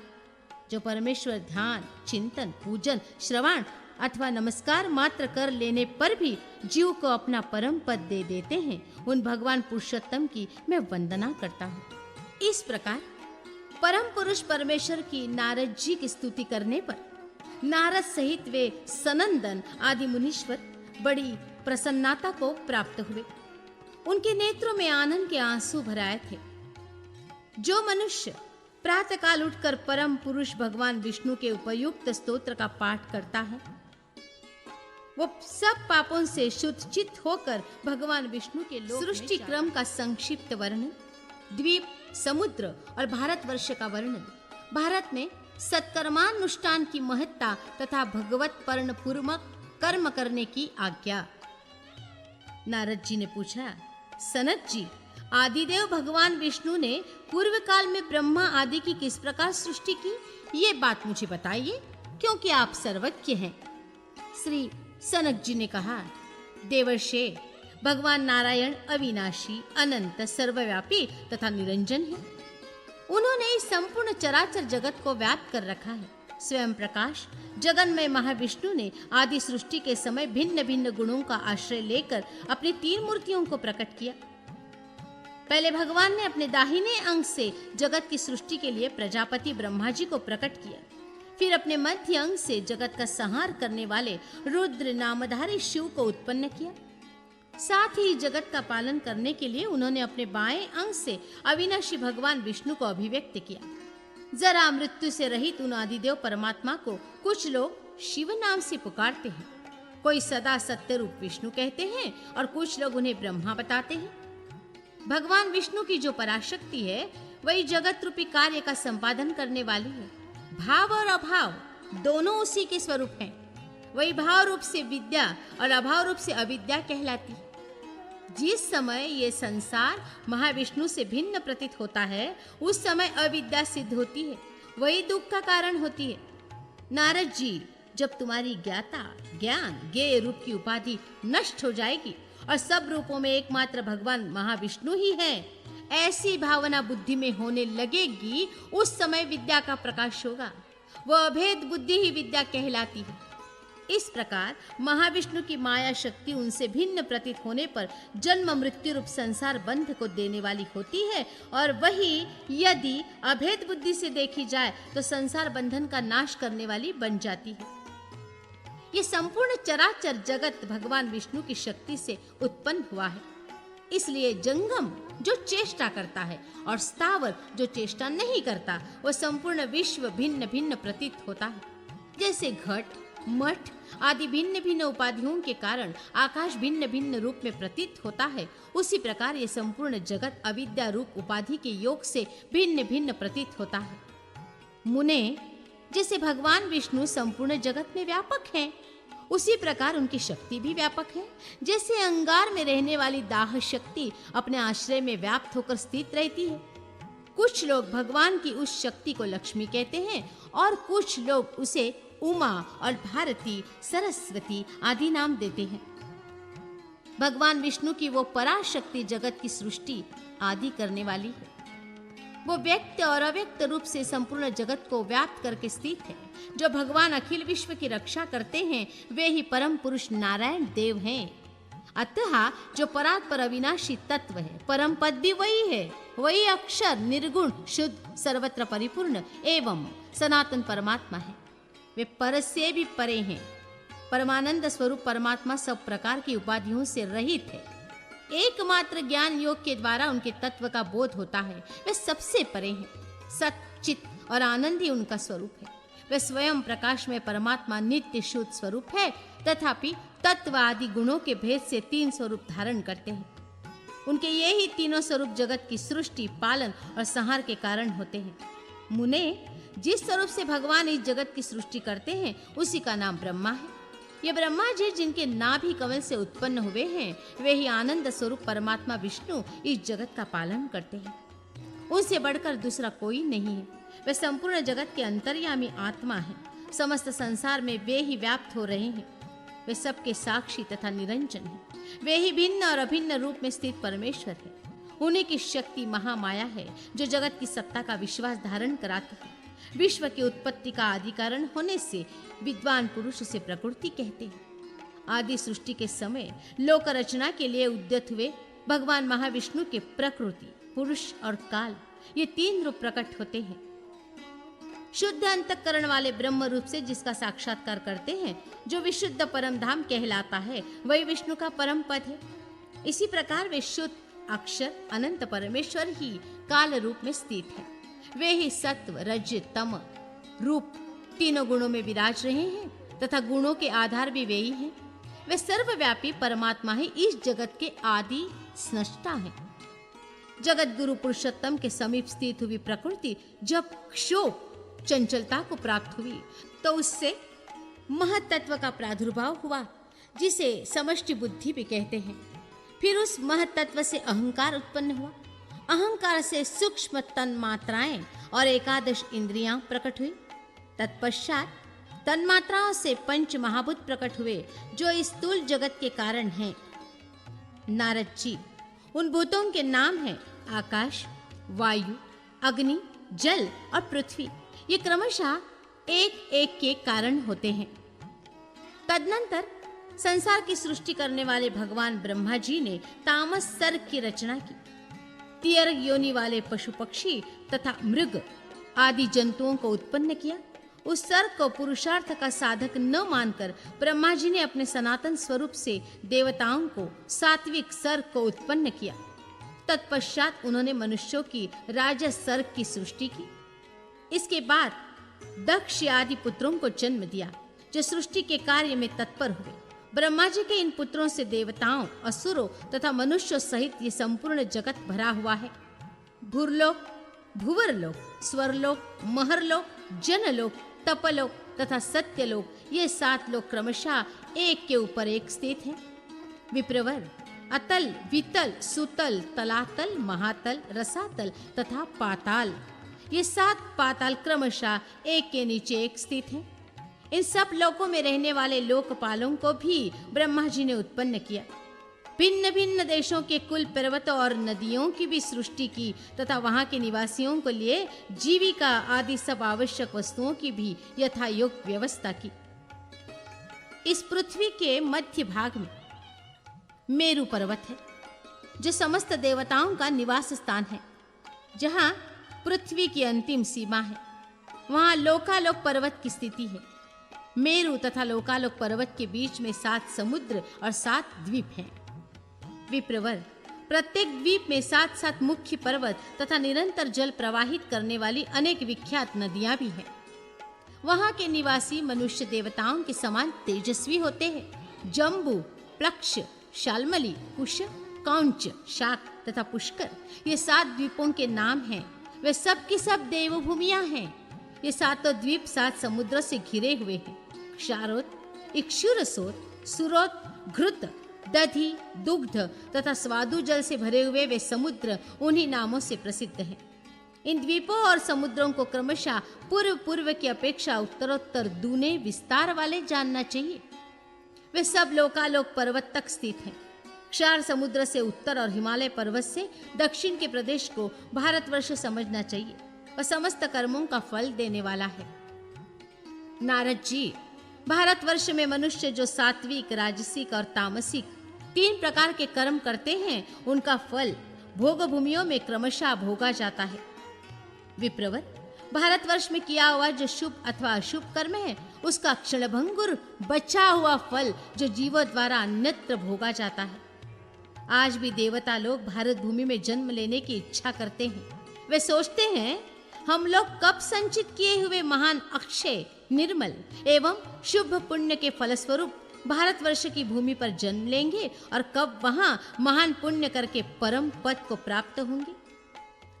जो परमेश्वर ध्यान, चिंतन, पूजन, श्रवण अथवा नमस्कार मात्र कर लेने पर भी जीव को अपना परम पद दे देते हैं, उन भगवान पुरुषोत्तम की मैं वंदना करता हूँ। इस प्रकार परम पुरुष परमेश्वर की नारद जी की स्तुति करने पर नारद सहित वे सनंदन आदि मुनीश्वर बड़ी प्रसन्नता को प्राप्त हुए। उनके नेत्रों में आनंद के आंसू भराए थे। जो मनुष्य प्रातःकाल उठकर परम पुरुष भगवान विष्णु के उपयुक्त स्तोत्र का पाठ करता है, वो सब पापों से शुद्ध चित्त होकर भगवान विष्णु के लोक सृष्टि क्रम का संक्षिप्त वर्णन, द्वीप, समुद्र और भारतवर्ष का वर्णन, भारत में सत्कर्मानुष्ठान की महत्ता तथा भगवत पर्ण पूर्वक कर्म करने की आज्ञा। नारद जी ने पूछा, सनत जी, आदिदेव भगवान विष्णु ने पूर्व काल में ब्रह्मा आदि की किस प्रकार सृष्टि की, ये बात मुझे बताइए, क्योंकि आप सर्वज्ञ हैं। श्री सनक जी ने कहा, देवर्षे, भगवान नारायण अविनाशी, अनंत, सर्वव्यापी तथा निरंजन है। उन्होंने इस संपूर्ण चराचर जगत को व्याप्त कर रखा है। स्वयं प्रकाश जगन्मय महाविष्णु ने आदि सृष्टि के समय भिन्न भिन्न गुणों का आश्रय लेकर अपनी 3 मूर्तियों को प्रकट किया। पहले भगवान ने अपने दाहिने अंग से जगत की सृष्टि के लिए प्रजापति ब्रह्मा जी को प्रकट किया। फिर अपने मध्य अंग से जगत का संहार करने वाले रुद्र नामधारी शिव को उत्पन्न किया। साथ ही जगत का पालन करने के लिए उन्होंने अपने बाएं अंग से अविनाशी भगवान विष्णु को अभिव्यक्त किया। जरा मृत्यु से रहित उन आदिदेव परमात्मा को कुछ लोग शिव नाम से पुकारते हैं, कोई सदा सत्य रूप विष्णु कहते हैं और कुछ लोग उन्हें ब्रह्मा बताते हैं। भगवान विष्णु की जो पराशक्ति है, वही जगत रूपी कार्य का संपादन करने वाली है। भाव और अभाव दोनों उसी के स्वरूप हैं। वही भाव रूप से विद्या और अभाव रूप से अविद्या कहलाती है। जिस समय ये संसार महाविष्णु से भिन्न प्रतीत होता है, उस समय अविद्या सिद्ध होती है, वही दुख का कारण होती है। नारद जी, जब तुम्हारी ज्ञाता, ज्ञान, ज्ञेय रूप की उपाधि नष्ट हो जाएगी और सब रूपों में एकमात्र भगवान महाविष्णु ही है, ऐसी भावना बुद्धि में होने लगेगी, उस समय विद्या का प्रकाश होगा। वह अभेद बुद्धि ही विद्या कहलाती है। इस प्रकार महाविष्णु की माया शक्ति उनसे भिन्न प्रतीत होने पर जन्म मृत्यु रूप संसार बंध को देने वाली होती है, और वही यदि अभेद बुद्धि से देखी जाए तो संसार बंधन का नाश करने वाली बन जाती है। ये संपूर्ण चराचर जगत भगवान विष्णु की शक्ति से उत्पन्न हुआ है। इसलिए जंगम जो चेष्टा करता है और स्थावर जो चेष्टा नहीं करता, वह संपूर्ण विश्व भिन्न भिन्न प्रतीत होता है। जैसे घट, मठ आदि भिन्न भिन्न उपाधियों के कारण आकाश भिन्न भिन्न रूप में प्रतीत होता है, उसी प्रकार ये संपूर्ण जगत अविद्या रूप उपाधि के योग से भिन्न भिन्न प्रतीत होता है। मुने, जैसे भगवान विष्णु संपूर्ण जगत में व्यापक हैं, उसी प्रकार उनकी शक्ति भी व्यापक है। जैसे अंगार में रहने वाली दाह शक्ति अपने आश्रय में व्याप्त होकर स्थित रहती है। कुछ लोग भगवान की उस शक्ति को लक्ष्मी कहते हैं और कुछ लोग उसे उमा और भारती, सरस्वती आदि नाम देते हैं। भगवान विष्णु की वो पराशक्ति जगत की सृष्टि आदि करने वाली है। वो व्यक्त और अव्यक्त रूप से संपूर्ण जगत को व्याप्त करके स्थित है। जो भगवान अखिल विश्व की रक्षा करते हैं वे ही परम पुरुष नारायण देव हैं। अतः जो परात्पर अविनाशी तत्व है, परम पद भी वही है। वही अक्षर, निर्गुण, शुद्ध, सर्वत्र परिपूर्ण एवं सनातन परमात्मा है। वे पर से भी परे हैं। परमानंद स्वरूप परमात्मा सब प्रकार की उपाधियों से रहित है। एकमात्र ज्ञान योग के द्वारा उनके तत्व का बोध होता है। वे सबसे परे हैं। सत, चित और आनंद ही उनका स्वरूप है। वे स्वयं प्रकाश में परमात्मा नित्य शुद्ध स्वरूप है, तथापि तत्व आदि गुणों के भेद से 3 स्वरूप धारण करते हैं। उनके ये ही तीनों स्वरूप जगत की सृष्टि, पालन और संहार के कारण होते हैं। मुने, जिस स्वरूप से भगवान इस जगत की सृष्टि करते हैं उसी का नाम ब्रह्मा है। ये ब्रह्मा जी जिनके नाभि कमल से उत्पन्न हुए हैं, वे ही आनंद स्वरूप परमात्मा विष्णु इस जगत का पालन करते हैं। उनसे बढ़कर दूसरा कोई नहीं है। वे संपूर्ण जगत के अंतर्यामी आत्मा हैं। समस्त संसार में वे ही व्याप्त हो रहे हैं। वे सबके साक्षी तथा निरंजन हैं। वे ही भिन्न और अभिन्न रूप में स्थित परमेश्वर है। उन्हीं की शक्ति महामाया है जो जगत की सत्ता का विश्वास धारण कराती है। विश्व की उत्पत्ति का आदि कारण होने से विद्वान पुरुष उसे प्रकृति कहते हैं। आदि सृष्टि के समय लोक रचना के लिए उद्यत हुए भगवान महाविष्णु के प्रकृति, पुरुष और काल ये 3 रूप प्रकट होते हैं। शुद्ध अंतःकरण वाले ब्रह्म रूप से जिसका साक्षात्कार करते हैं, जो विशुद्ध परम धाम कहलाता है, वही विष्णु का परम पद है। इसी प्रकार वे शुद्ध अक्षर अनंत परमेश्वर ही काल रूप में स्थित है। वे ही सत्व, रज, तम रूप तीनों गुणों में विराज रहे हैं तथा गुणों के आधार भी वे ही हैं। वे सर्वव्यापी परमात्मा ही इस जगत के आदि स्रष्टा हैं। जगत गुरु पुरुषोत्तम के समीप स्थित हुई प्रकृति जब क्षोभ, चंचलता को प्राप्त हुई तो उससे महत्त्व का प्रादुर्भाव हुआ, जिसे समष्टि बुद्धि भी कहते हैं। फिर उस महत्त्व से अहंकार उत्पन्न हुआ। अहंकार से सूक्ष्म तन्मात्राएं और 11 इंद्रियां प्रकट हुई। तत्पश्चात तन्मात्राओं से 5 महाभूत प्रकट हुए, जो इस स्थूल जगत के कारण हैं। नारद जी, उन भूतों के नाम हैं आकाश, वायु, अग्नि, जल और पृथ्वी। ये क्रमशः एक एक के कारण होते हैं। तदनंतर संसार की सृष्टि करने वाले भगवान ब्रह्मा जी ने तामस सर्ग की रचना की। तियर्क योनि वाले पशु पक्षी तथा मृग आदि जंतुओं को उत्पन्न किया। उस सर्ग को पुरुषार्थ का साधक न मानकर ब्रह्मा जी ने अपने सनातन स्वरूप से देवताओं को सात्विक सर्ग को उत्पन्न किया। तत्पश्चात उन्होंने मनुष्यों की राजस सर्ग की सृष्टि की। इसके बाद दक्ष आदि पुत्रों को जन्म दिया, जो सृष्टि के कार्य में तत्पर हुए। ब्रह्मा जी के इन पुत्रों से देवताओं, असुरों तथा मनुष्यों सहित ये संपूर्ण जगत भरा हुआ है। भूरलोक, भुवरलोक, स्वरलोक, महरलोक, जनलोक, तपलोक तथा सत्यलोक, ये 7 लोक क्रमशः एक के ऊपर एक स्थित हैं। विप्रवर, अतल, वितल, सुतल, तलातल, महातल, रसातल तथा पाताल, ये 7 पाताल क्रमशः एक के नीचे एक स्थित हैं। इन सब लोकों में रहने वाले लोकपालों को भी ब्रह्मा जी ने उत्पन्न किया। भिन्न भिन्न देशों के कुल पर्वतों और नदियों की भी सृष्टि की तथा वहां के निवासियों को लिए जीविका आदि सब आवश्यक वस्तुओं की भी यथायोग्य व्यवस्था की। इस पृथ्वी के मध्य भाग में मेरु पर्वत है, जो समस्त देवताओं का निवास स्थान है। जहां पृथ्वी की अंतिम सीमा है, वहां लोकालोक पर्वत की स्थिति है। मेरु तथा लोकालोक पर्वत के बीच में 7 समुद्र और 7 द्वीप हैं। विप्रवर, प्रत्येक द्वीप में 7 मुख्य पर्वत तथा निरंतर जल प्रवाहित करने वाली अनेक विख्यात नदियां भी हैं। वहां के निवासी मनुष्य देवताओं के समान तेजस्वी होते हैं। जम्बू, प्लक्ष, शाल्मली, कुश, कौंच, शाक तथा पुष्कर, ये 7 द्वीपों के नाम हैं। वे सब की सब देवभूमियां हैं। ये सातों द्वीप 7 समुद्रों से घिरे हुए हैं। क्षारोत, इक्षुरसोत, सुरोत, घृत, दधि, दुग्ध तथा स्वादु जल से भरे हुए वे समुद्र उन्हीं नामों से प्रसिद्ध हैं। इन द्वीपों और समुद्रों को क्रमशः पूर्व की अपेक्षा उत्तरोत्तर दूने विस्तार वाले जानना चाहिए। वे सब लोकालोक पर्वत तक स्थित हैं। क्षार समुद्र से उत्तर और हिमालय पर्वत से दक्षिण के प्रदेश को भारतवर्ष समझना चाहिए और समस्त कर्मों का फल देने वाला है। नारद जी, भारतवर्ष में मनुष्य जो सात्विक, राजसिक और तामसिक 3 प्रकार के कर्म करते हैं, उनका फल भोग भूमियों में क्रमशः भोगा जाता है। विप्रवर, भारतवर्ष में किया हुआ जो शुभ अथवा अशुभ कर्म है, उसका क्षणभंगुर बचा हुआ फल जो जीवों द्वारा अन्यत्र भोगा जाता है। आज भी देवता लोग भारत भूमि में जन्म लेने की इच्छा करते हैं। वे सोचते हैं हम लोग कब संचित किए हुए महान अक्षय, निर्मल एवं शुभ पुण्य के फलस्वरूप भारतवर्ष की भूमि पर जन्म लेंगे और कब वहां महान पुण्य करके परम पद को प्राप्त होंगे,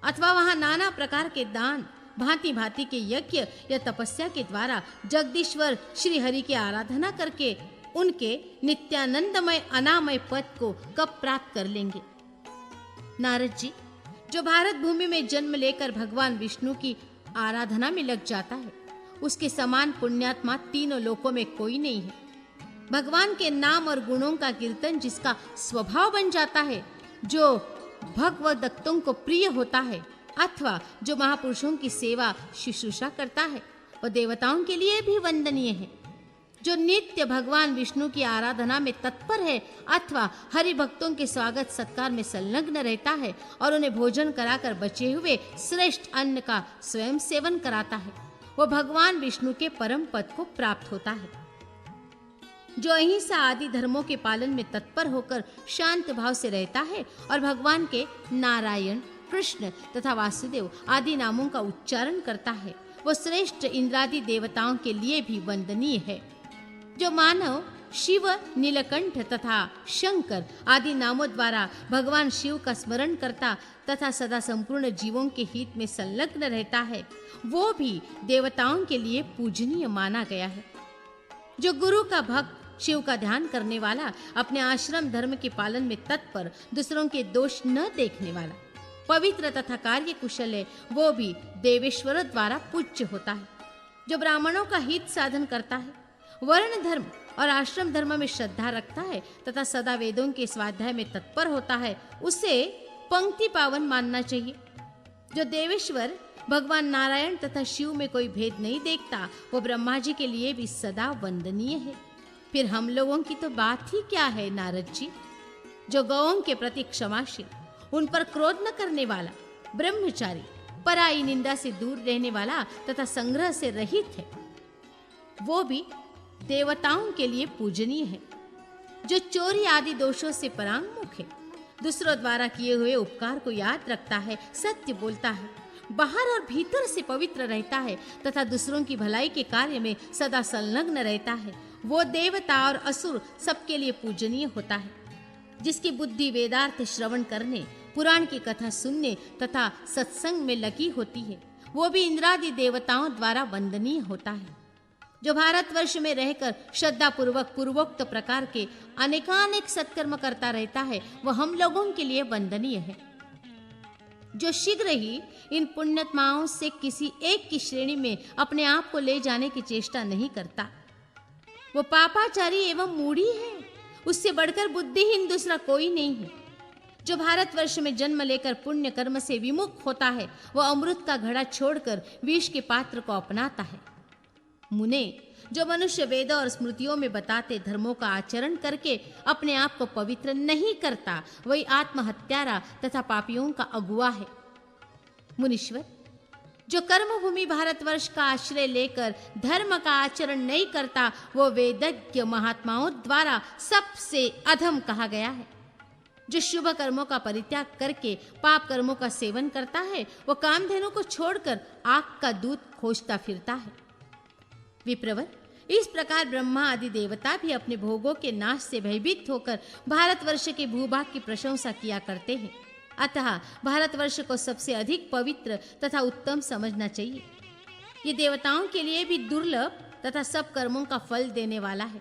अथवा वहां नाना प्रकार के दान, भांति भांति के यज्ञ या तपस्या के द्वारा जगदीश्वर श्री हरि की आराधना करके उनके नित्यानंदमय अनामय पद को कब प्राप्त कर लेंगे। नारद जी, जो भारत भूमि में जन्म लेकर भगवान विष्णु की आराधना में लग जाता है, उसके समान पुण्यात्मा तीनों लोकों में कोई नहीं है। भगवान के नाम और गुणों का कीर्तन जिसका स्वभाव बन जाता है, जो भगवदत्तों को प्रिय होता है, अथवा जो महापुरुषों की सेवा शुश्रूषा करता है, वह देवताओं के लिए भी वंदनीय है। जो नित्य भगवान विष्णु की आराधना में तत्पर है अथवा हरि भक्तों के स्वागत सत्कार में संलग्न रहता है और उन्हें भोजन कराकर बचे हुए श्रेष्ठ अन्न का स्वयं सेवन कराता है, वह भगवान विष्णु के परम पद को प्राप्त होता है। जो अहिंसा आदि धर्मों के पालन में तत्पर होकर शांत भाव से रहता है और भगवान के नारायण, कृष्ण तथा वासुदेव आदि नामों का उच्चारण करता है, वो श्रेष्ठ इंद्रादि देवताओं के लिए भी वंदनीय है। जो मानव शिव, नीलकंठ तथा शंकर आदि नामों द्वारा भगवान शिव का स्मरण करता तथा सदा संपूर्ण जीवों के हित में संलग्न रहता है, वो भी देवताओं के लिए पूजनीय माना गया है। जो गुरु का भक्त, शिव का ध्यान करने वाला, अपने आश्रम धर्म के पालन में तत्पर, दूसरों के दोष न देखने वाला, पवित्र तथा कार्य कुशल है, वो भी देवेश्वर द्वारा पूज्य होता है। जो ब्राह्मणों का हित साधन करता है, वर्ण धर्म और आश्रम धर्म में श्रद्धा रखता है तथा सदा वेदों के स्वाध्याय में तत्पर होता है, उसे पंक्ति पावन मानना चाहिए। जो देवेश्वर भगवान नारायण तथा शिव में कोई भेद नहीं देखता, वो ब्रह्मा जी के लिए भी सदा वंदनीय है। फिर हम लोगों की तो बात ही क्या है नारद जी। जो गौओं के प्रति क्षमाशील, उन पर क्रोध न करने वाला, ब्रह्मचारी, पराई निंदा से दूर रहने वाला तथा संग्रह से रहित है, वो भी देवताओं के लिए पूजनीय है। जो चोरी आदि दोषों से परांगमुख है, दूसरों द्वारा किए हुए उपकार को याद रखता है, सत्य बोलता है, बाहर और भीतर से पवित्र रहता है तथा दूसरों की भलाई के कार्य में सदा संलग्न रहता है, वो देवता और असुर सबके लिए पूजनीय होता है। जिसकी बुद्धि वेदार्थ श्रवण करने, पुराण की कथा सुनने तथा सत्संग में लगी होती है, वो भी इंद्रादि देवताओं द्वारा वंदनीय होता है। जो भारतवर्ष में रहकर श्रद्धा पूर्वक पूर्वोक्त प्रकार के अनेकानेक सत्कर्म करता रहता है, वह हम लोगों के लिए वंदनीय है। जो शीघ्र ही इन पुण्यात्माओं से किसी एक की श्रेणी में अपने आप को ले जाने की चेष्टा नहीं करता, वो पापाचारी एवं मूढ़ी है, उससे बढ़कर बुद्धिहीन दूसरा कोई नहीं है। जो भारतवर्ष में जन्म लेकर पुण्य कर्म से विमुख होता है, वह अमृत का घड़ा छोड़कर विष के पात्र को अपनाता है। मुने, जो मनुष्य वेदों और स्मृतियों में बताते धर्मों का आचरण करके अपने आप को पवित्र नहीं करता, वही आत्महत्यारा तथा पापियों का अगुआ है। मुनीश्वर, जो कर्मभूमि भारतवर्ष का आश्रय लेकर धर्म का आचरण नहीं करता, वो वेदज्ञ महात्माओं द्वारा सबसे अधम कहा गया है। जो शुभ कर्मों का परित्याग करके पाप कर्मों का सेवन करता है, वो कामधेनु को छोड़कर आग का दूध खोजता फिरता है। विप्रवर, इस प्रकार ब्रह्मा आदि देवता भी अपने भोगों के नाश से भयभीत होकर भारतवर्ष के भूभाग की प्रशंसा किया करते हैं। अतः भारतवर्ष को सबसे अधिक पवित्र तथा उत्तम समझना चाहिए। ये देवताओं के लिए भी दुर्लभ तथा सब कर्मों का फल देने वाला है।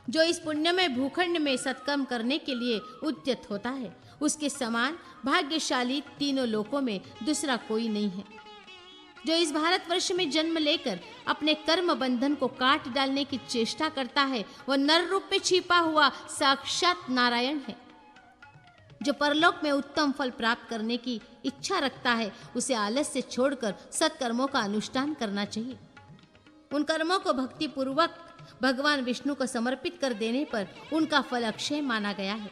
जो इस पुण्यमय भूखंड में सत्कर्म करने के लिए उद्यत होता है, उसके समान भाग्यशाली तीनों लोकों में दूसरा कोई नहीं है। जो इस भारतवर्ष में जन्म लेकर अपने कर्म बंधन को काट डालने की चेष्टा करता है, वह नर रूप में छिपा हुआ साक्षात नारायण है। जो परलोक में उत्तम फल प्राप्त करने की इच्छा रखता है, उसे आलस्य छोड़कर सत्कर्मों का अनुष्ठान करना चाहिए। उन कर्मों को भक्ति पूर्वक भगवान विष्णु को समर्पित कर देने पर उनका फल अक्षय माना गया है।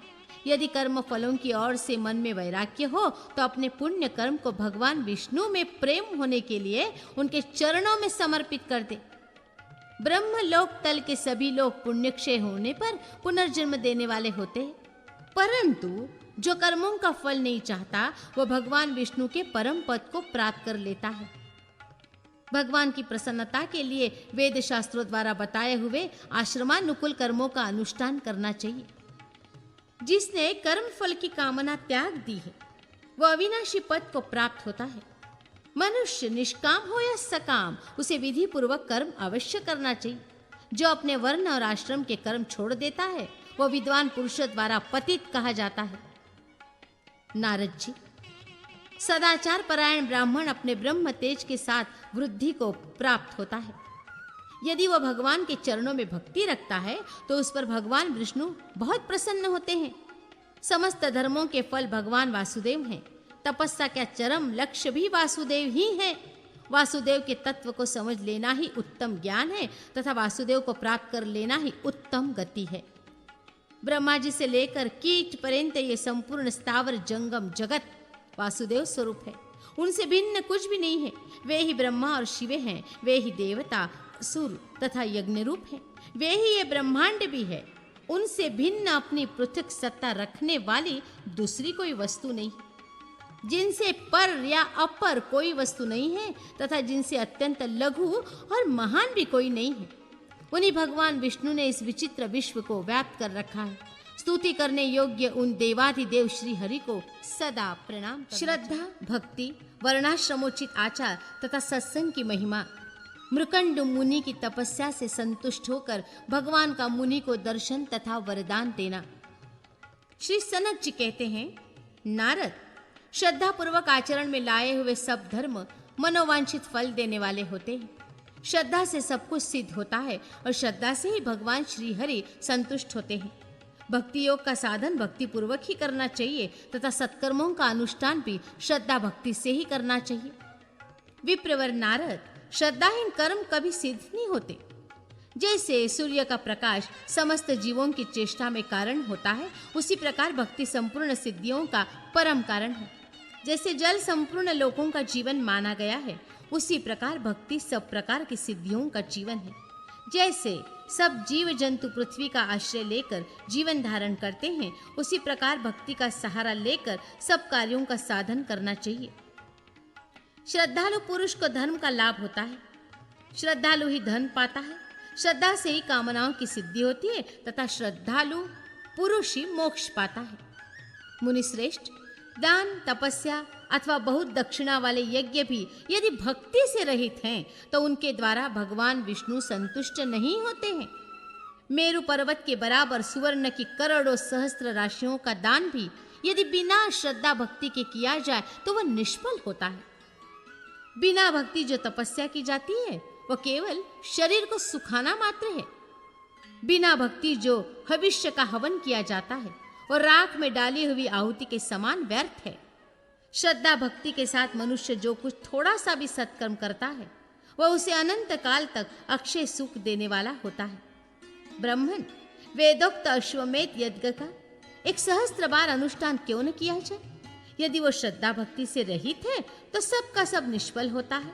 यदि कर्म फलों की ओर से मन में वैराग्य हो तो अपने पुण्य कर्म को भगवान विष्णु में प्रेम होने के लिए उनके चरणों में समर्पित कर दे। ब्रह्मलोक तल के सभी लोग पुण्यक्षय होने पर पुनर्जन्म देने वाले होते हैं, परंतु जो कर्मों का फल नहीं चाहता, वह भगवान विष्णु के परम पद को प्राप्त कर लेता है। भगवान की प्रसन्नता के लिए वेद शास्त्रों द्वारा बताए हुए आश्रमानुकूल कर्मों का अनुष्ठान करना चाहिए। जिसने कर्म फल की कामना त्याग दी है, वह अविनाशी पद को प्राप्त होता है। मनुष्य निष्काम हो या सकाम, उसे विधि पूर्वक कर्म अवश्य करना चाहिए। जो अपने वर्ण और आश्रम के कर्म छोड़ देता है, वह विद्वान पुरुषों द्वारा पतित कहा जाता है। नारद जी, सदाचार परायण ब्राह्मण अपने ब्रह्म तेज के साथ वृद्धि को प्राप्त होता है। यदि वह भगवान के चरणों में भक्ति रखता है तो उस पर भगवान विष्णु बहुत प्रसन्न होते हैं। समस्त धर्मों के फल भगवान वासुदेव हैं। तपस्या का चरम लक्ष्य भी वासुदेव ही है। वासुदेव के तत्व को समझ लेना ही उत्तम ज्ञान है तथा वासुदेव को प्राप्त कर लेना ही उत्तम गति है। ब्रह्मा जी से लेकर कीट पर्यंत ये संपूर्ण स्थावर जंगम जगत वासुदेव स्वरूप है। उनसे भिन्न कुछ भी नहीं है। वे ही ब्रह्मा और शिव हैं। वे ही देवता, असुर तथा यज्ञ रूप हैं। वे ही ये ब्रह्मांड भी है। उनसे भिन्न अपनी पृथक सत्ता रखने वाली दूसरी कोई वस्तु नहीं, जिनसे पर या अपर कोई वस्तु नहीं है तथा जिनसे अत्यंत लघु और महान भी कोई नहीं है। उन्हीं भगवान विष्णु ने इस विचित्र विश्व को व्याप्त कर रखा है। स्तुति करने योग्य उन देवाधिदेव श्री हरि को सदा प्रणाम। श्रद्धा, भक्ति, वर्णाश्रमोचित आचार तथा सत्संग की महिमा, मृकंड मुनि की तपस्या से संतुष्ट होकर भगवान का मुनि को दर्शन तथा वरदान देना। श्री सनक जी कहते हैं, नारद, श्रद्धा पूर्वक आचरण में लाए हुए सब धर्म मनोवांछित फल देने वाले होते हैं। श्रद्धा से सब कुछ सिद्ध होता है और श्रद्धा से ही भगवान श्री हरि संतुष्ट होते हैं। भक्ति योग का साधन भक्ति पूर्वक ही करना चाहिए तथा सत्कर्मों का अनुष्ठान भी श्रद्धा भक्ति से ही करना चाहिए। विप्रवर नारद, श्रद्धाहीन कर्म कभी सिद्ध नहीं होते। जैसे सूर्य का प्रकाश समस्त जीवों की चेष्टा में कारण होता है, उसी प्रकार भक्ति संपूर्ण सिद्धियों का परम कारण है। जैसे जल संपूर्ण लोकों का जीवन माना गया है, उसी प्रकार भक्ति सब प्रकार की सिद्धियों का जीवन है। जैसे सब जीव जंतु पृथ्वी का आश्रय लेकर जीवन धारण करते हैं, उसी प्रकार भक्ति का सहारा लेकर सब कार्यों का साधन करना चाहिए। श्रद्धालु पुरुष को धर्म का लाभ होता है। श्रद्धालु ही धन पाता है। श्रद्धा से ही कामनाओं की सिद्धि होती है तथा श्रद्धालु पुरुष ही मोक्ष पाता है। मुनिश्रेष्ठ, दान, तपस्या अथवा बहुत दक्षिणा वाले यज्ञ भी यदि भक्ति से रहित हैं तो उनके द्वारा भगवान विष्णु संतुष्ट नहीं होते हैं। मेरु पर्वत के बराबर सुवर्ण की करोड़ों सहस्त्र राशियों का दान भी यदि बिना श्रद्धा भक्ति के किया जाए तो वह निष्फल होता है। बिना भक्ति जो तपस्या की जाती है वह केवल शरीर को सुखाना मात्र है। बिना भक्ति जो भविष्य का हवन किया जाता है और राख में डाली हुई आहुति के समान व्यर्थ है। श्रद्धा भक्ति के साथ मनुष्य जो कुछ थोड़ा सा भी सत्कर्म करता है, वह उसे अनंत काल तक अक्षय सुख देने वाला होता है। ब्राह्मण, वेदोक्त अश्वमेध यज्ञ का 1,000 बार अनुष्ठान क्यों न किया जाए? यदि वो श्रद्धा भक्ति से रहित है तो सब का सब निष्फल होता है।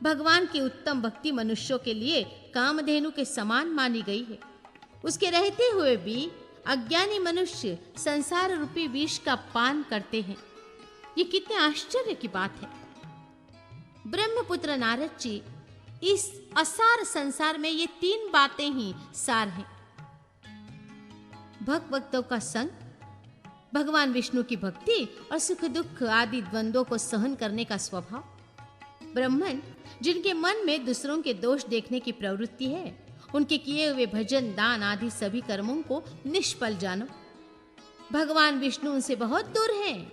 भगवान की उत्तम भक्ति मनुष्यों के लिए कामधेनु के समान मानी गई है। उसके रहते हुए भी अज्ञानी मनुष्य संसार रूपी विष का पान करते हैं। ये कितने आश्चर्य की बात है। ब्रह्मपुत्र नारद जी, इस असार संसार में ये 3 बातें ही सार हैं। भक्तों का संग, भगवान विष्णु की भक्ति और सुख दुख आदि द्वंद्वों को सहन करने का स्वभाव, ब्राह्मण जिनके मन में दूसरों के दोष देखने की प्रवृत्ति है, उनके किए हुए भजन, दान आदि सभी कर्मों को निष्फल जानो। भगवान विष्णु उनसे बहुत दूर हैं,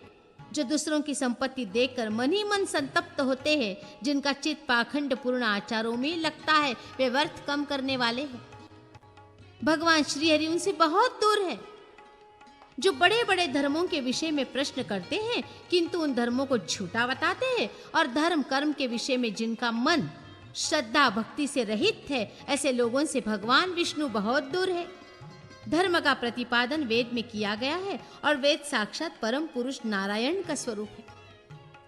जो दूसरों की संपत्ति देखकर मन ही मन संतप्त होते हैं, जिनका चित्त पाखंड पूर्ण आचारों में लगता है, वे व्यर्थ कम करने वाले हैं। भगवान श्री हरि उनसे बहुत दूर है, जो बड़े बड़े धर्मों के विषय में प्रश्न करते हैं, किंतु उन धर्मों को झूठा बताते हैं, और धर्म कर्म के विषय में जिनका मन श्रद्धा भक्ति से रहित है, ऐसे लोगों से भगवान विष्णु बहुत दूर है। धर्म का प्रतिपादन वेद में किया गया है, और वेद साक्षात परम पुरुष नारायण का स्वरूप है।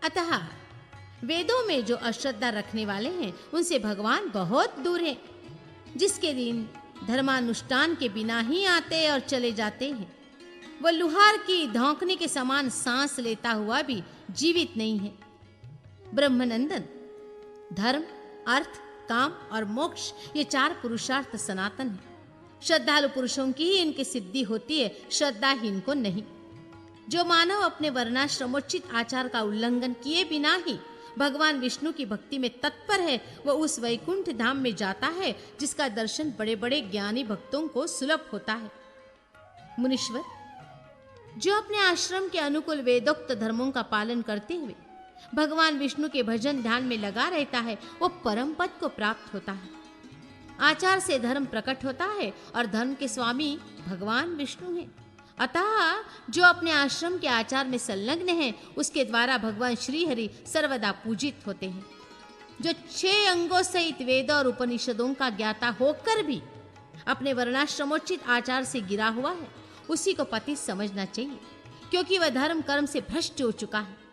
अतः वेदों में जो अश्रद्धा रखने वाले हैं, उनसे भगवान बहुत दूर है। जिसके दिन धर्मानुष्ठान के बिना ही आते और चले जाते हैं, वह लुहार की धौंकने के समान सांस लेता हुआ भी जीवित नहीं है। ब्रह्मनंदन, धर्म, अर्थ, काम और मोक्ष, ये 4 पुरुषार्थ सनातन है। श्रद्धालु पुरुषों की ही इनकी सिद्धि होती है, श्रद्धाहीन को नहीं। जो मानव अपने वर्णाश्रमोचित आचार का उल्लंघन किए बिना ही भगवान विष्णु की भक्ति में तत्पर है, वह उस वैकुंठ धाम में जाता है, जिसका दर्शन बड़े बड़े ज्ञानी भक्तों को सुलभ होता है। मुनीश्वर, जो अपने आश्रम के अनुकूल वेदोक्त धर्मों का पालन करते हुए भगवान विष्णु के भजन ध्यान में लगा रहता है, वो परम पद को प्राप्त होता है। आचार से धर्म प्रकट होता है, और धर्म के स्वामी भगवान विष्णु हैं। अतः जो अपने आश्रम के आचार में संलग्न है, उसके द्वारा भगवान श्री हरि सर्वदा पूजित होते हैं। जो 6 अंगों सहित वेद और उपनिषदों का ज्ञाता होकर भी अपने वर्णाश्रमोचित आचार से गिरा हुआ है, उसी को पति समझना चाहिए, क्योंकि वह धर्म कर्म से भ्रष्ट हो चुका है।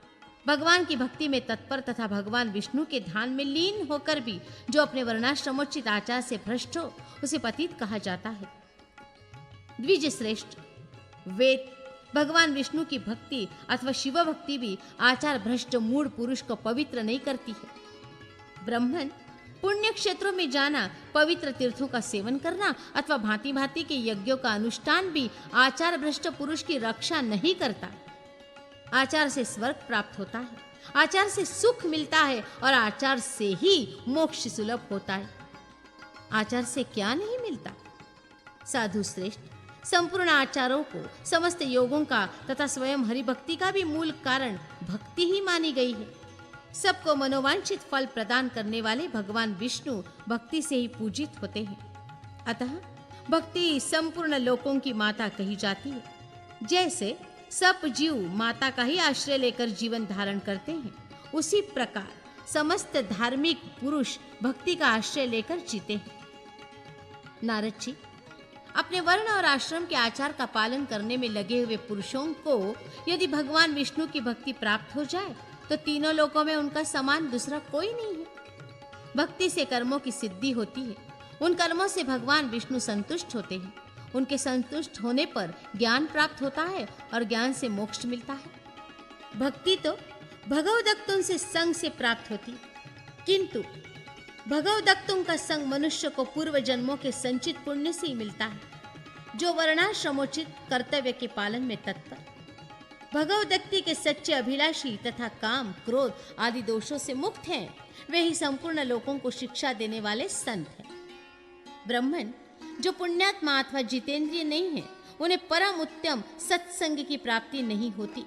भगवान की भक्ति में तत्पर तथा भगवान विष्णु के ध्यान में लीन होकर भी जो अपने वर्णाश्रमोचित आचार से भ्रष्ट हो, उसे पतित कहा जाता है। द्विज श्रेष्ठ, वेद, भगवान विष्णु की भक्ति अथवा शिव भक्ति भी आचार भ्रष्ट मूढ़ पुरुष को पवित्र नहीं करती है। ब्राह्मण पुण्य क्षेत्रों में जाना, पवित्र तीर्थों का सेवन करना अथवा भांति भांति के यज्ञों का अनुष्ठान भी आचार भ्रष्ट पुरुष की रक्षा नहीं करता। आचार से स्वर्ग प्राप्त होता है, आचार से सुख मिलता है, और आचार से ही मोक्ष सुलभ होता है। आचार से क्या नहीं मिलता? साधु श्रेष्ठ, संपूर्ण आचारों को समस्त योगों का तथा स्वयं हरि भक्ति का भी मूल कारण भक्ति ही मानी गई है। सबको मनोवांछित फल प्रदान करने वाले भगवान विष्णु भक्ति से ही पूजित होते हैं। अतः भक्ति संपूर्ण लोकों की माता कही जाती है। जैसे सब जीव माता का ही आश्रय लेकर जीवन धारण करते हैं, उसी प्रकार समस्त धार्मिक पुरुष भक्ति का आश्रय लेकर जीते हैं। नारद जी, अपने वर्ण और आश्रम के आचार का पालन करने में लगे हुए पुरुषों को यदि भगवान विष्णु की भक्ति प्राप्त हो जाए, तो तीनों लोकों में उनका समान दूसरा कोई नहीं है। भक्ति से कर्मों की सिद्धि होती है। उन कर्मों से भगवान विष्णु संतुष्ट होते हैं। उनके संतुष्ट होने पर ज्ञान प्राप्त होता है, और ज्ञान से मोक्ष मिलता है। भक्ति तो भगवदत्तों से संग से प्राप्त होती, किंतु भगवदत्तों का संग मनुष्य को पूर्व जन्मों के संचित पुण्य से ही मिलता है। जो वर्णाश्रमोचित कर्तव्य के पालन में तत्पर, भगवदत्ती के सच्चे अभिलाषी तथा काम, क्रोध आदि दोषों से मुक्त हैं, वे ही संपूर्ण लोगों को शिक्षा देने वाले संत हैं। ब्राह्मण जो पुण्यात्मा अथवा जितेंद्रिय नहीं है, उन्हें परम उत्तम सत्संग की प्राप्ति नहीं होती।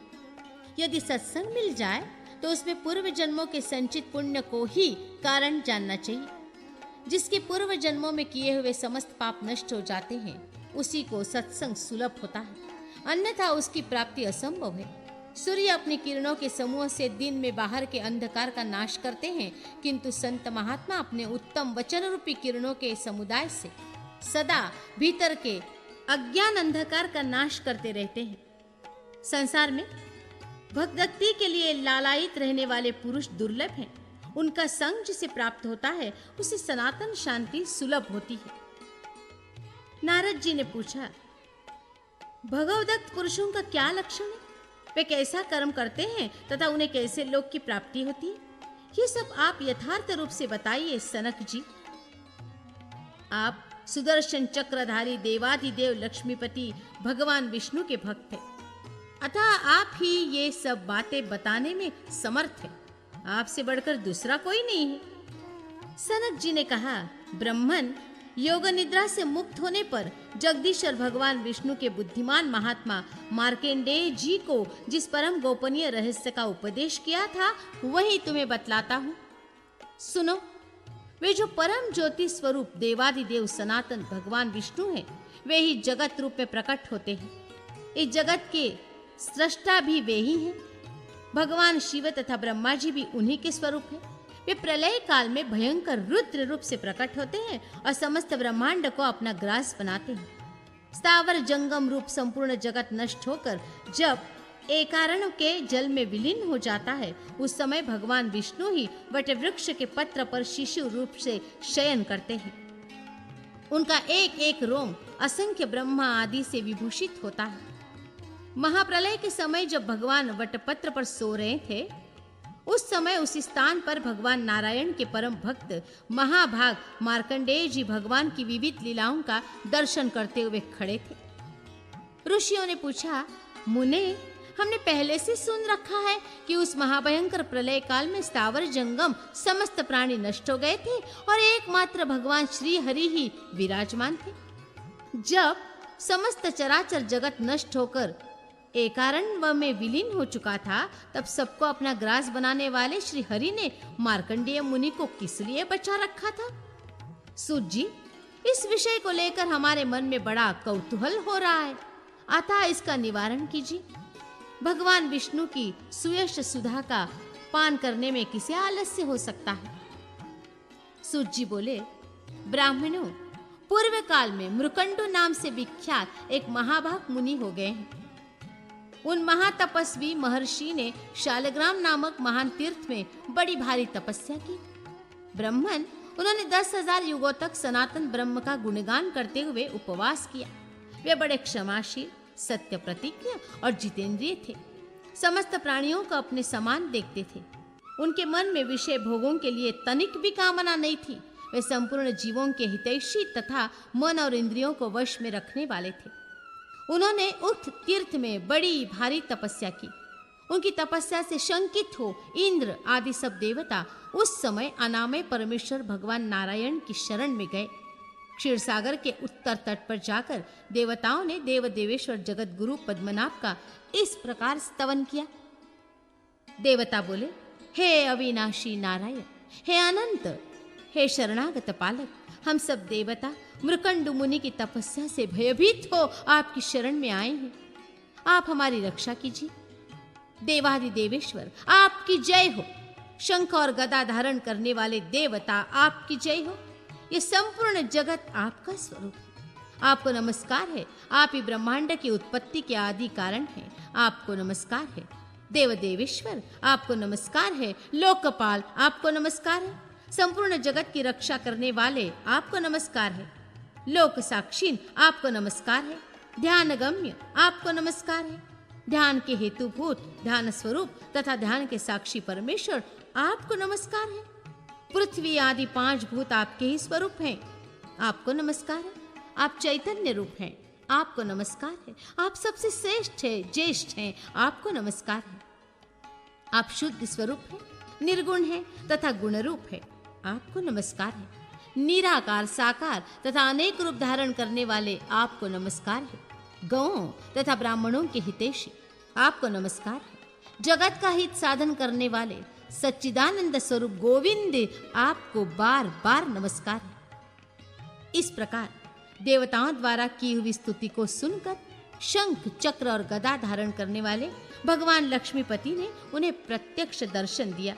यदि सत्संग मिल जाए तो उसमें पूर्व जन्मों के संचित पुण्य को ही कारण जानना चाहिए। जिसके पूर्व जन्मों में किए हुए समस्त पाप नष्ट हो जाते हैं, उसी को सत्संग सुलभ होता है, अन्यथा उसकी प्राप्ति असंभव है। सूर्य अपनी किरणों के समूह से दिन में बाहर के अंधकार का नाश करते हैं, किंतु संत महात्मा अपने उत्तम वचन रूपी किरणों के समुदाय से सदा भीतर के अज्ञान अंधकार का नाश करते रहते हैं। संसार में भक्ति के लिए लालायित रहने वाले पुरुष दुर्लभ हैं। उनका संग जिसे प्राप्त होता है, उसे सनातन शांति सुलभ होती है। नारद जी ने पूछा, भगवदत्त पुरुषों का क्या लक्षण है? वे कैसा कर्म करते हैं तथा उन्हें कैसे लोक की प्राप्ति होती है? ये सब आप यथार्थ रूप से बताइए सनक जी। आप सुदर्शन चक्रधारी देवाधिदेव लक्ष्मीपति भगवान विष्णु के भक्त हैं, अतः आप ही ये सब बातें बताने में समर्थ हैं। आपसे बढ़कर दूसरा कोई नहीं है। सनक जी ने कहा, ब्रह्मन, योग निद्रा से मुक्त होने पर जगदीश्वर भगवान विष्णु के बुद्धिमान महात्मा मार्कंडेय जी को जिस परम गोपनीय रहस्य का उपदेश किया था वही तुम्हें बतलाता हूँ। सुनो, वे जो परम ज्योति स्वरूप देवादिदेव सनातन भगवान विष्णु हैं, वे ही जगत रूप में प्रकट होते हैं। इस जगत के सृष्टा भी वे ही हैं। भगवान शिव तथा ब्रह्मा जी भी उन्हीं के स्वरूप हैं। वे प्रलय काल में भयंकर रुद्र रूप से प्रकट होते हैं और समस्त ब्रह्मांड को अपना ग्रास बनाते हैं। स्थावर जंगम रूप संपूर्ण जगत नष्ट होकर जब एकारण के जल में विलीन हो जाता है, उस समय भगवान विष्णु ही वटवृक्ष के पत्र पर शिशु रूप से शयन करते हैं। उनका एक एक रोम असंख्य ब्रह्मा आदि से विभूषित होता है। महाप्रलय के समय जब भगवान वटपत्र पर सो रहे थे, उस समय उस स्थान पर भगवान नारायण के परम भक्त महाभाग मार्कंडेय जी भगवान की विविध लीलाओं का दर्शन करते हुए खड़े थे। ऋषियों ने पूछा, मुने, हमने पहले से सुन रखा है कि उस महाभयंकर प्रलय काल में स्थावर जंगम समस्त प्राणी नष्ट हो गए थे और एकमात्र भगवान श्री हरि ही विराजमान थे। जब समस्त चराचर जगत नष्ट होकर एकारण में विलीन हो चुका था, तब सबको अपना ग्रास बनाने वाले श्री हरि ने मार्कंडेय मुनि को किस लिए बचा रखा था? सूत जी, इस विषय को लेकर हमारे मन में बड़ा कौतूहल हो रहा है, अतः इसका निवारण कीजिए। भगवान विष्णु की सुयश सुधा का पान करने में किसे आलस्य हो सकता है? सूत जी बोले, ब्राह्मणों, पूर्व काल में मृकंडु नाम से विख्यात एक महाभाग मुनि हो गए हैं। उन महातपस्वी महर्षि ने शालग्राम नामक महान तीर्थ में बड़ी भारी तपस्या की। ब्रह्मन, उन्होंने 10,000 युगों तक सनातन ब्रह्म का गुणगान करते हुए उपवास किया। वे बड़े क्षमाशील, सत्य प्रतिज्ञ और जितेंद्रिय थे। समस्त प्राणियों को अपने समान देखते थे। उनके मन में विषय भोगों के लिए तनिक भी कामना नहीं थी। वे संपूर्ण जीवों के हितैषी तथा मन और इंद्रियों को वश में रखने वाले थे। उन्होंने उक्त तीर्थ में बड़ी भारी तपस्या की। उनकी तपस्या से शंकित हो इंद्र आदि सब देवता उस समय अनामय परमेश्वर भगवान नारायण की शरण में गए। क्षीरसागर के उत्तर तट पर जाकर देवताओं ने देव देवेश्वर जगत गुरु पद्मनाभ का इस प्रकार स्तवन किया। देवता बोले, हे अविनाशी नारायण, हे अनंत, हे शरणागत पालक, हम सब देवता मृकंडु मुनि की तपस्या से भयभीत हो आपकी शरण में आए हैं। आप हमारी रक्षा कीजिए। देवादि देवेश्वर आपकी जय हो। शंख और गदा धारण करने वाले देवता आपकी जय हो। ये संपूर्ण जगत आपका स्वरूप है। आपको नमस्कार है। आप ही ब्रह्मांड की उत्पत्ति के आदि कारण हैं। आपको नमस्कार है। देव देवेश्वर आपको नमस्कार है। लोकपाल आपको नमस्कार है। संपूर्ण जगत की रक्षा करने वाले आपको नमस्कार है। लोक साक्षीन आपको नमस्कार है। ध्यान गम्य आपको नमस्कार है। ध्यान के हेतुभूत ध्यान स्वरूप तथा ध्यान के साक्षी परमेश्वर आपको नमस्कार है। पृथ्वी आदि 5 भूत आपके ही स्वरूप हैं। आपको नमस्कार है। आप चैतन्य रूप हैं। आपको नमस्कार है। आप सबसे श्रेष्ठ है, ज्येष्ठ हैं। आपको नमस्कार है। आप शुद्ध स्वरूप है, निर्गुण है तथा गुण रूप है। आपको नमस्कार है। निराकार, साकार तथा अनेक रूप धारण करने वाले आपको नमस्कार है। गौओं तथा ब्राह्मणों के हितैषी आपको नमस्कार है। जगत का हित साधन करने वाले सच्चिदानंद स्वरूप गोविंद आपको बार बार नमस्कार है। इस प्रकार देवताओं द्वारा की हुई स्तुति को सुनकर शंख, चक्र और गदा धारण करने वाले भगवान लक्ष्मीपति ने उन्हें प्रत्यक्ष दर्शन दिया।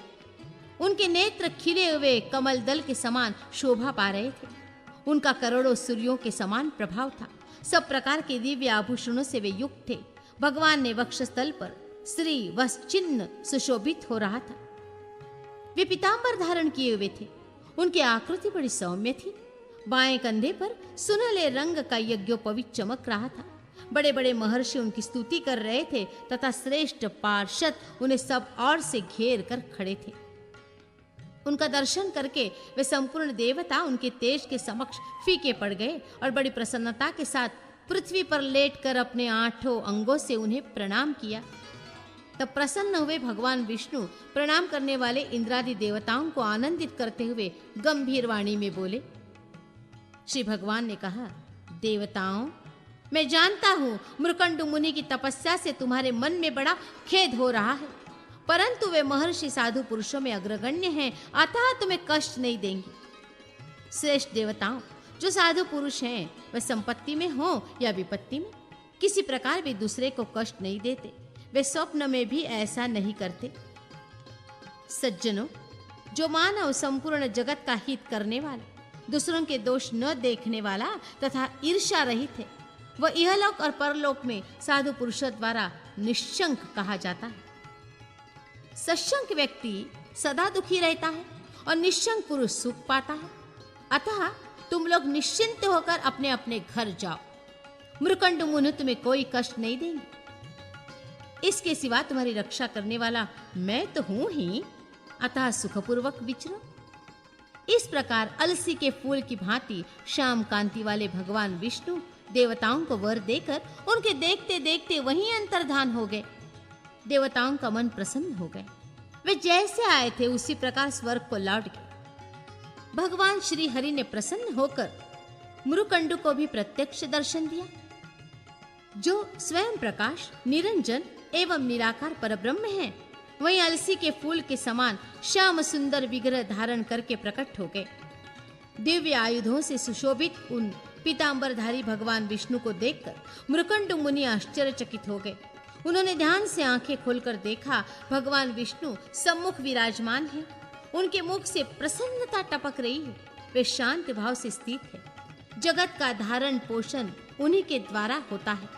उनके नेत्र खिले हुए कमल दल के समान शोभा पा रहे थे। उनका करोड़ों सूर्यों के समान प्रभाव था। सब प्रकार के दिव्य आभूषणों से वे युक्त थे। भगवान ने वक्षस्थल पर श्री वस चिन्ह सुशोभित हो रहा था। वे पीतांबर धारण किए हुए थे। उनकी आकृति बड़ी सौम्य थी। बाएं कंधे पर सुनहले रंग का यज्ञोपवीत चमक रहा था। बड़े बड़े महर्षि उनकी स्तुति कर रहे थे तथा श्रेष्ठ पार्षद उन्हें सब ओर से घेर कर खड़े थे। उनका दर्शन करके वे संपूर्ण देवता उनके तेज के समक्ष फीके पड़ गए और बड़ी प्रसन्नता के साथ पृथ्वी पर लेटकर अपने 8 अंगों से उन्हें प्रणाम किया। तब प्रसन्न हुए भगवान विष्णु प्रणाम करने वाले इंद्रादि देवताओं को आनंदित करते हुए गंभीर वाणी में बोले। श्री भगवान ने कहा, देवताओं, मैं जानता हूं मृकंडु मुनि की तपस्या से तुम्हारे मन में बड़ा खेद हो रहा है, परंतु वे महर्षि साधु पुरुषों में अग्रगण्य हैं, अतः तुम्हें कष्ट नहीं देंगे। श्रेष्ठ देवताओं, जो साधु पुरुष हैं वे संपत्ति में हो या विपत्ति में किसी प्रकार भी दूसरे को कष्ट नहीं देते। वे स्वप्न में भी ऐसा नहीं करते। सज्जनों, जो मानव संपूर्ण जगत का हित करने वाला, दूसरों के दोष न देखने वाला तथा ईर्ष्या रहित है, वह इहलोक और परलोक में साधु पुरुषों द्वारा निश्शंक कहा जाता है। सशंक व्यक्ति सदा दुखी रहता है और निश्शंक पुरुष सुख पाता है। अतः तुम लोग निश्चिंत होकर अपने अपने घर जाओ। मृकंडु मुनि तुम्हें कोई कष्ट नहीं देंगे। इसके सिवा तुम्हारी रक्षा करने वाला मैं तो हूं ही, अतः सुखपूर्वक विचरो। इस प्रकार अलसी के फूल की भांति श्याम कांति वाले भगवान विष्णु देवताओं को वर देकर उनके देखते देखते वहीं अंतर्धान हो गए। देवताओं का मन प्रसन्न हो गए। वे जैसे आए थे उसी प्रकार स्वर्ग को लौट गए। भगवान श्री हरि ने प्रसन्न होकर मृकंडु को भी प्रत्यक्ष दर्शन दिया, जो स्वयं प्रकाश, निरंजन एवं निराकार परब्रह्म है। वहीं अलसी के फूल के समान श्याम सुंदर विग्रह धारण करके प्रकट हो गए। दिव्य आयुधों से सुशोभित उन पीतांबरधारी भगवान विष्णु को देखकर मृकंडु मुनि आश्चर्यचकित हो गए। उन्होंने ध्यान से आंखें खोलकर देखा, भगवान विष्णु सम्मुख विराजमान हैं। उनके मुख से प्रसन्नता टपक रही है। वे शांत भाव से स्थित है। जगत का धारण पोषण उन्हीं के द्वारा होता है।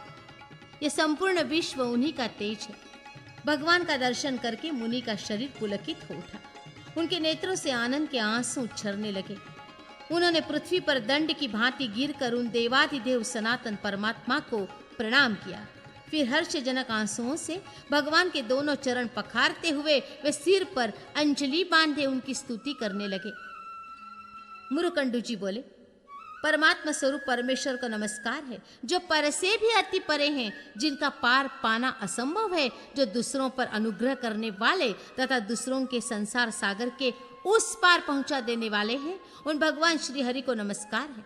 यह संपूर्ण विश्व उन्हीं का तेज है। भगवान का दर्शन करके मुनि का शरीर पुलकित हो उठा। उनके नेत्रों से आनंद के आंसू झरने लगे। उन्होंने पृथ्वी पर दंड की भांति गिरकर उन देवाधिदेव सनातन परमात्मा को प्रणाम किया। फिर हर्षजनक आंसुओं से भगवान के दोनों चरण पखारते हुए वे सिर पर अंजलि बांधे उनकी स्तुति करने लगे। मृकंडु जी बोले, परमात्मा स्वरूप परमेश्वर को नमस्कार है, जो पर से भी अति परे हैं, जिनका पार पाना असंभव है, जो दूसरों पर अनुग्रह करने वाले तथा दूसरों के संसार सागर के उस पार पहुंचा देने वाले हैं। उन भगवान श्री हरि को नमस्कार है,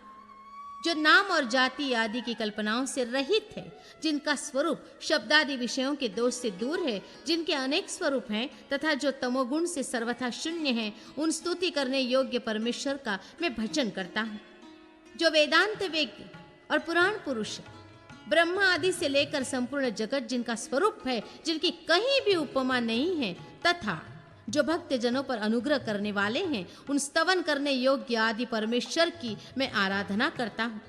जो नाम और जाति आदि की कल्पनाओं से रहित है, जिनका स्वरूप शब्दादि विषयों के दोष से दूर है, जिनके अनेक स्वरूप हैं तथा जो तमोगुण से सर्वथा शून्य हैं। उन स्तुति करने योग्य परमेश्वर का मैं भजन करता हूँ, जो वेदांत वेद्य और पुराण पुरुष है। ब्रह्मा आदि से लेकर संपूर्ण जगत जिनका स्वरूप है, जिनकी कहीं भी उपमा नहीं है, तथा जो भक्त जनों पर अनुग्रह करने वाले हैं, उन स्तवन करने योग्य आदि परमेश्वर की मैं आराधना करता हूँ,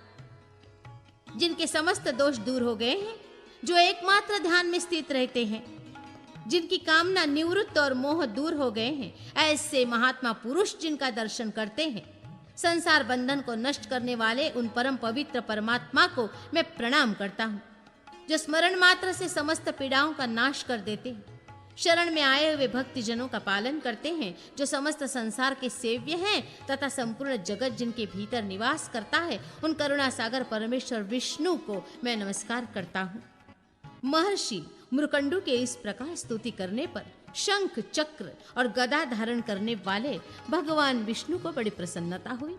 जिनके समस्त दोष दूर हो गए हैं, जो एकमात्र ध्यान में स्थित रहते हैं, जिनकी कामना निवृत्त और मोह दूर हो गए हैं। ऐसे महात्मा पुरुष जिनका दर्शन करते हैं, संसार बंधन को नष्ट करने वाले उन परम पवित्र परमात्मा को मैं प्रणाम करता हूँ, जो स्मरण मात्र से समस्त पीड़ाओं का नाश कर देते हैं। शरण में आए हुए भक्ति जनों का पालन करते हैं, जो समस्त संसार के सेव्य हैं तथा संपूर्ण जगत जिनके भीतर निवास करता है। उन करुणा सागर परमेश्वर विष्णु को मैं नमस्कार करता हूँ। महर्षि मृकंडु के इस प्रकार स्तुति करने पर शंख, चक्र और गदा धारण करने वाले भगवान विष्णु को बड़ी प्रसन्नता हुई।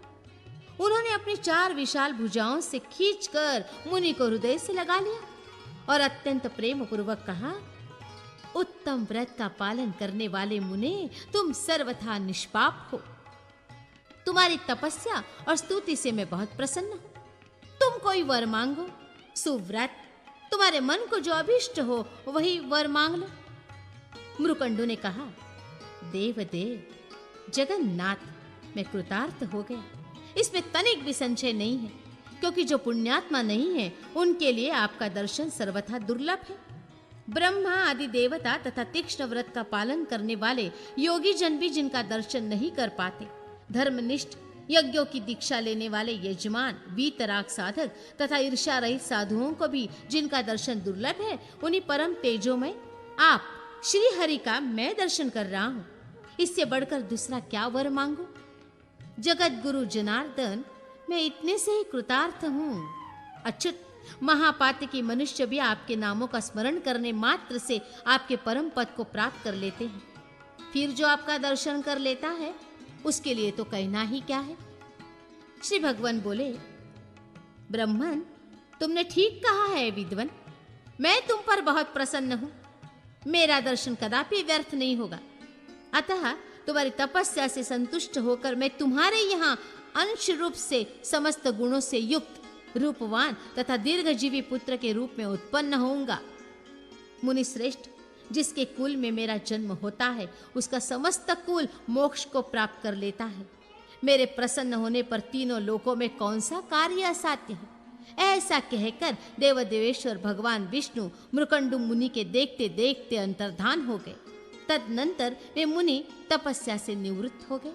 उन्होंने अपनी 4 विशाल भुजाओं से खींचकर मुनि को हृदय से लगा लिया और अत्यंत प्रेम पूर्वक कहा, उत्तम व्रत का पालन करने वाले मुने, तुम सर्वथा निष्पाप हो। तुम्हारी तपस्या और स्तुति से मैं बहुत प्रसन्न हूं। तुम कोई वर मांगो, सुव्रत, तुम्हारे मन को जो अभिष्ट हो वही वर मांग लो। मृकंडु ने कहा, देवदेव जगन्नाथ, मैं कृतार्थ हो गया। इसमें तनिक भी संशय नहीं है, क्योंकि जो पुण्यात्मा नहीं है उनके लिए आपका दर्शन सर्वथा दुर्लभ है। ब्रह्मा आदि देवता तथा तीक्ष्ण व्रत का पालन करने वाले योगी जन भी जिनका दर्शन नहीं कर पाते, धर्मनिष्ठ यज्ञों की दीक्षा लेने वाले यजमान, वीतराग साधक तथा ईर्ष्या रहित साधुओं को भी जिनका दर्शन दुर्लभ है, उन्हीं परम तेजो में आप श्री हरि का मैं दर्शन कर रहा हूं। इससे बढ़कर दूसरा क्या वर मांगू? जगत गुरु जनार्दन, मैं इतने से ही कृतार्थ हूं। अच्युत, महापातकी मनुष्य भी आपके नामों का स्मरण करने मात्र से आपके परम पद को प्राप्त कर लेते हैं। फिर जो आपका दर्शन कर लेता है उसके लिए तो कहना ही क्या है। श्री भगवान बोले, ब्रह्मन, तुमने ठीक कहा है विद्वन, मैं तुम पर बहुत प्रसन्न हूं। मेरा दर्शन कदापि व्यर्थ नहीं होगा। अतः तुम्हारी तपस्या से संतुष्ट होकर मैं तुम्हारे यहां अंश रूप से समस्त गुणों से युक्त रूपवान तथा दीर्घजीवी पुत्र के रूप में उत्पन्न होऊंगा। मुनि श्रेष्ठ, जिसके कुल में मेरा जन्म होता है उसका समस्त कुल मोक्ष को प्राप्त कर लेता है। मेरे प्रसन्न होने पर तीनों लोकों में कौन सा कार्य असाध्य है। ऐसा कहकर देवदेवेश्वर भगवान विष्णु मृकंडु मुनि के देखते देखते अंतर्धान हो गए। तदनंतर वे मुनि तपस्या से निवृत्त हो गए।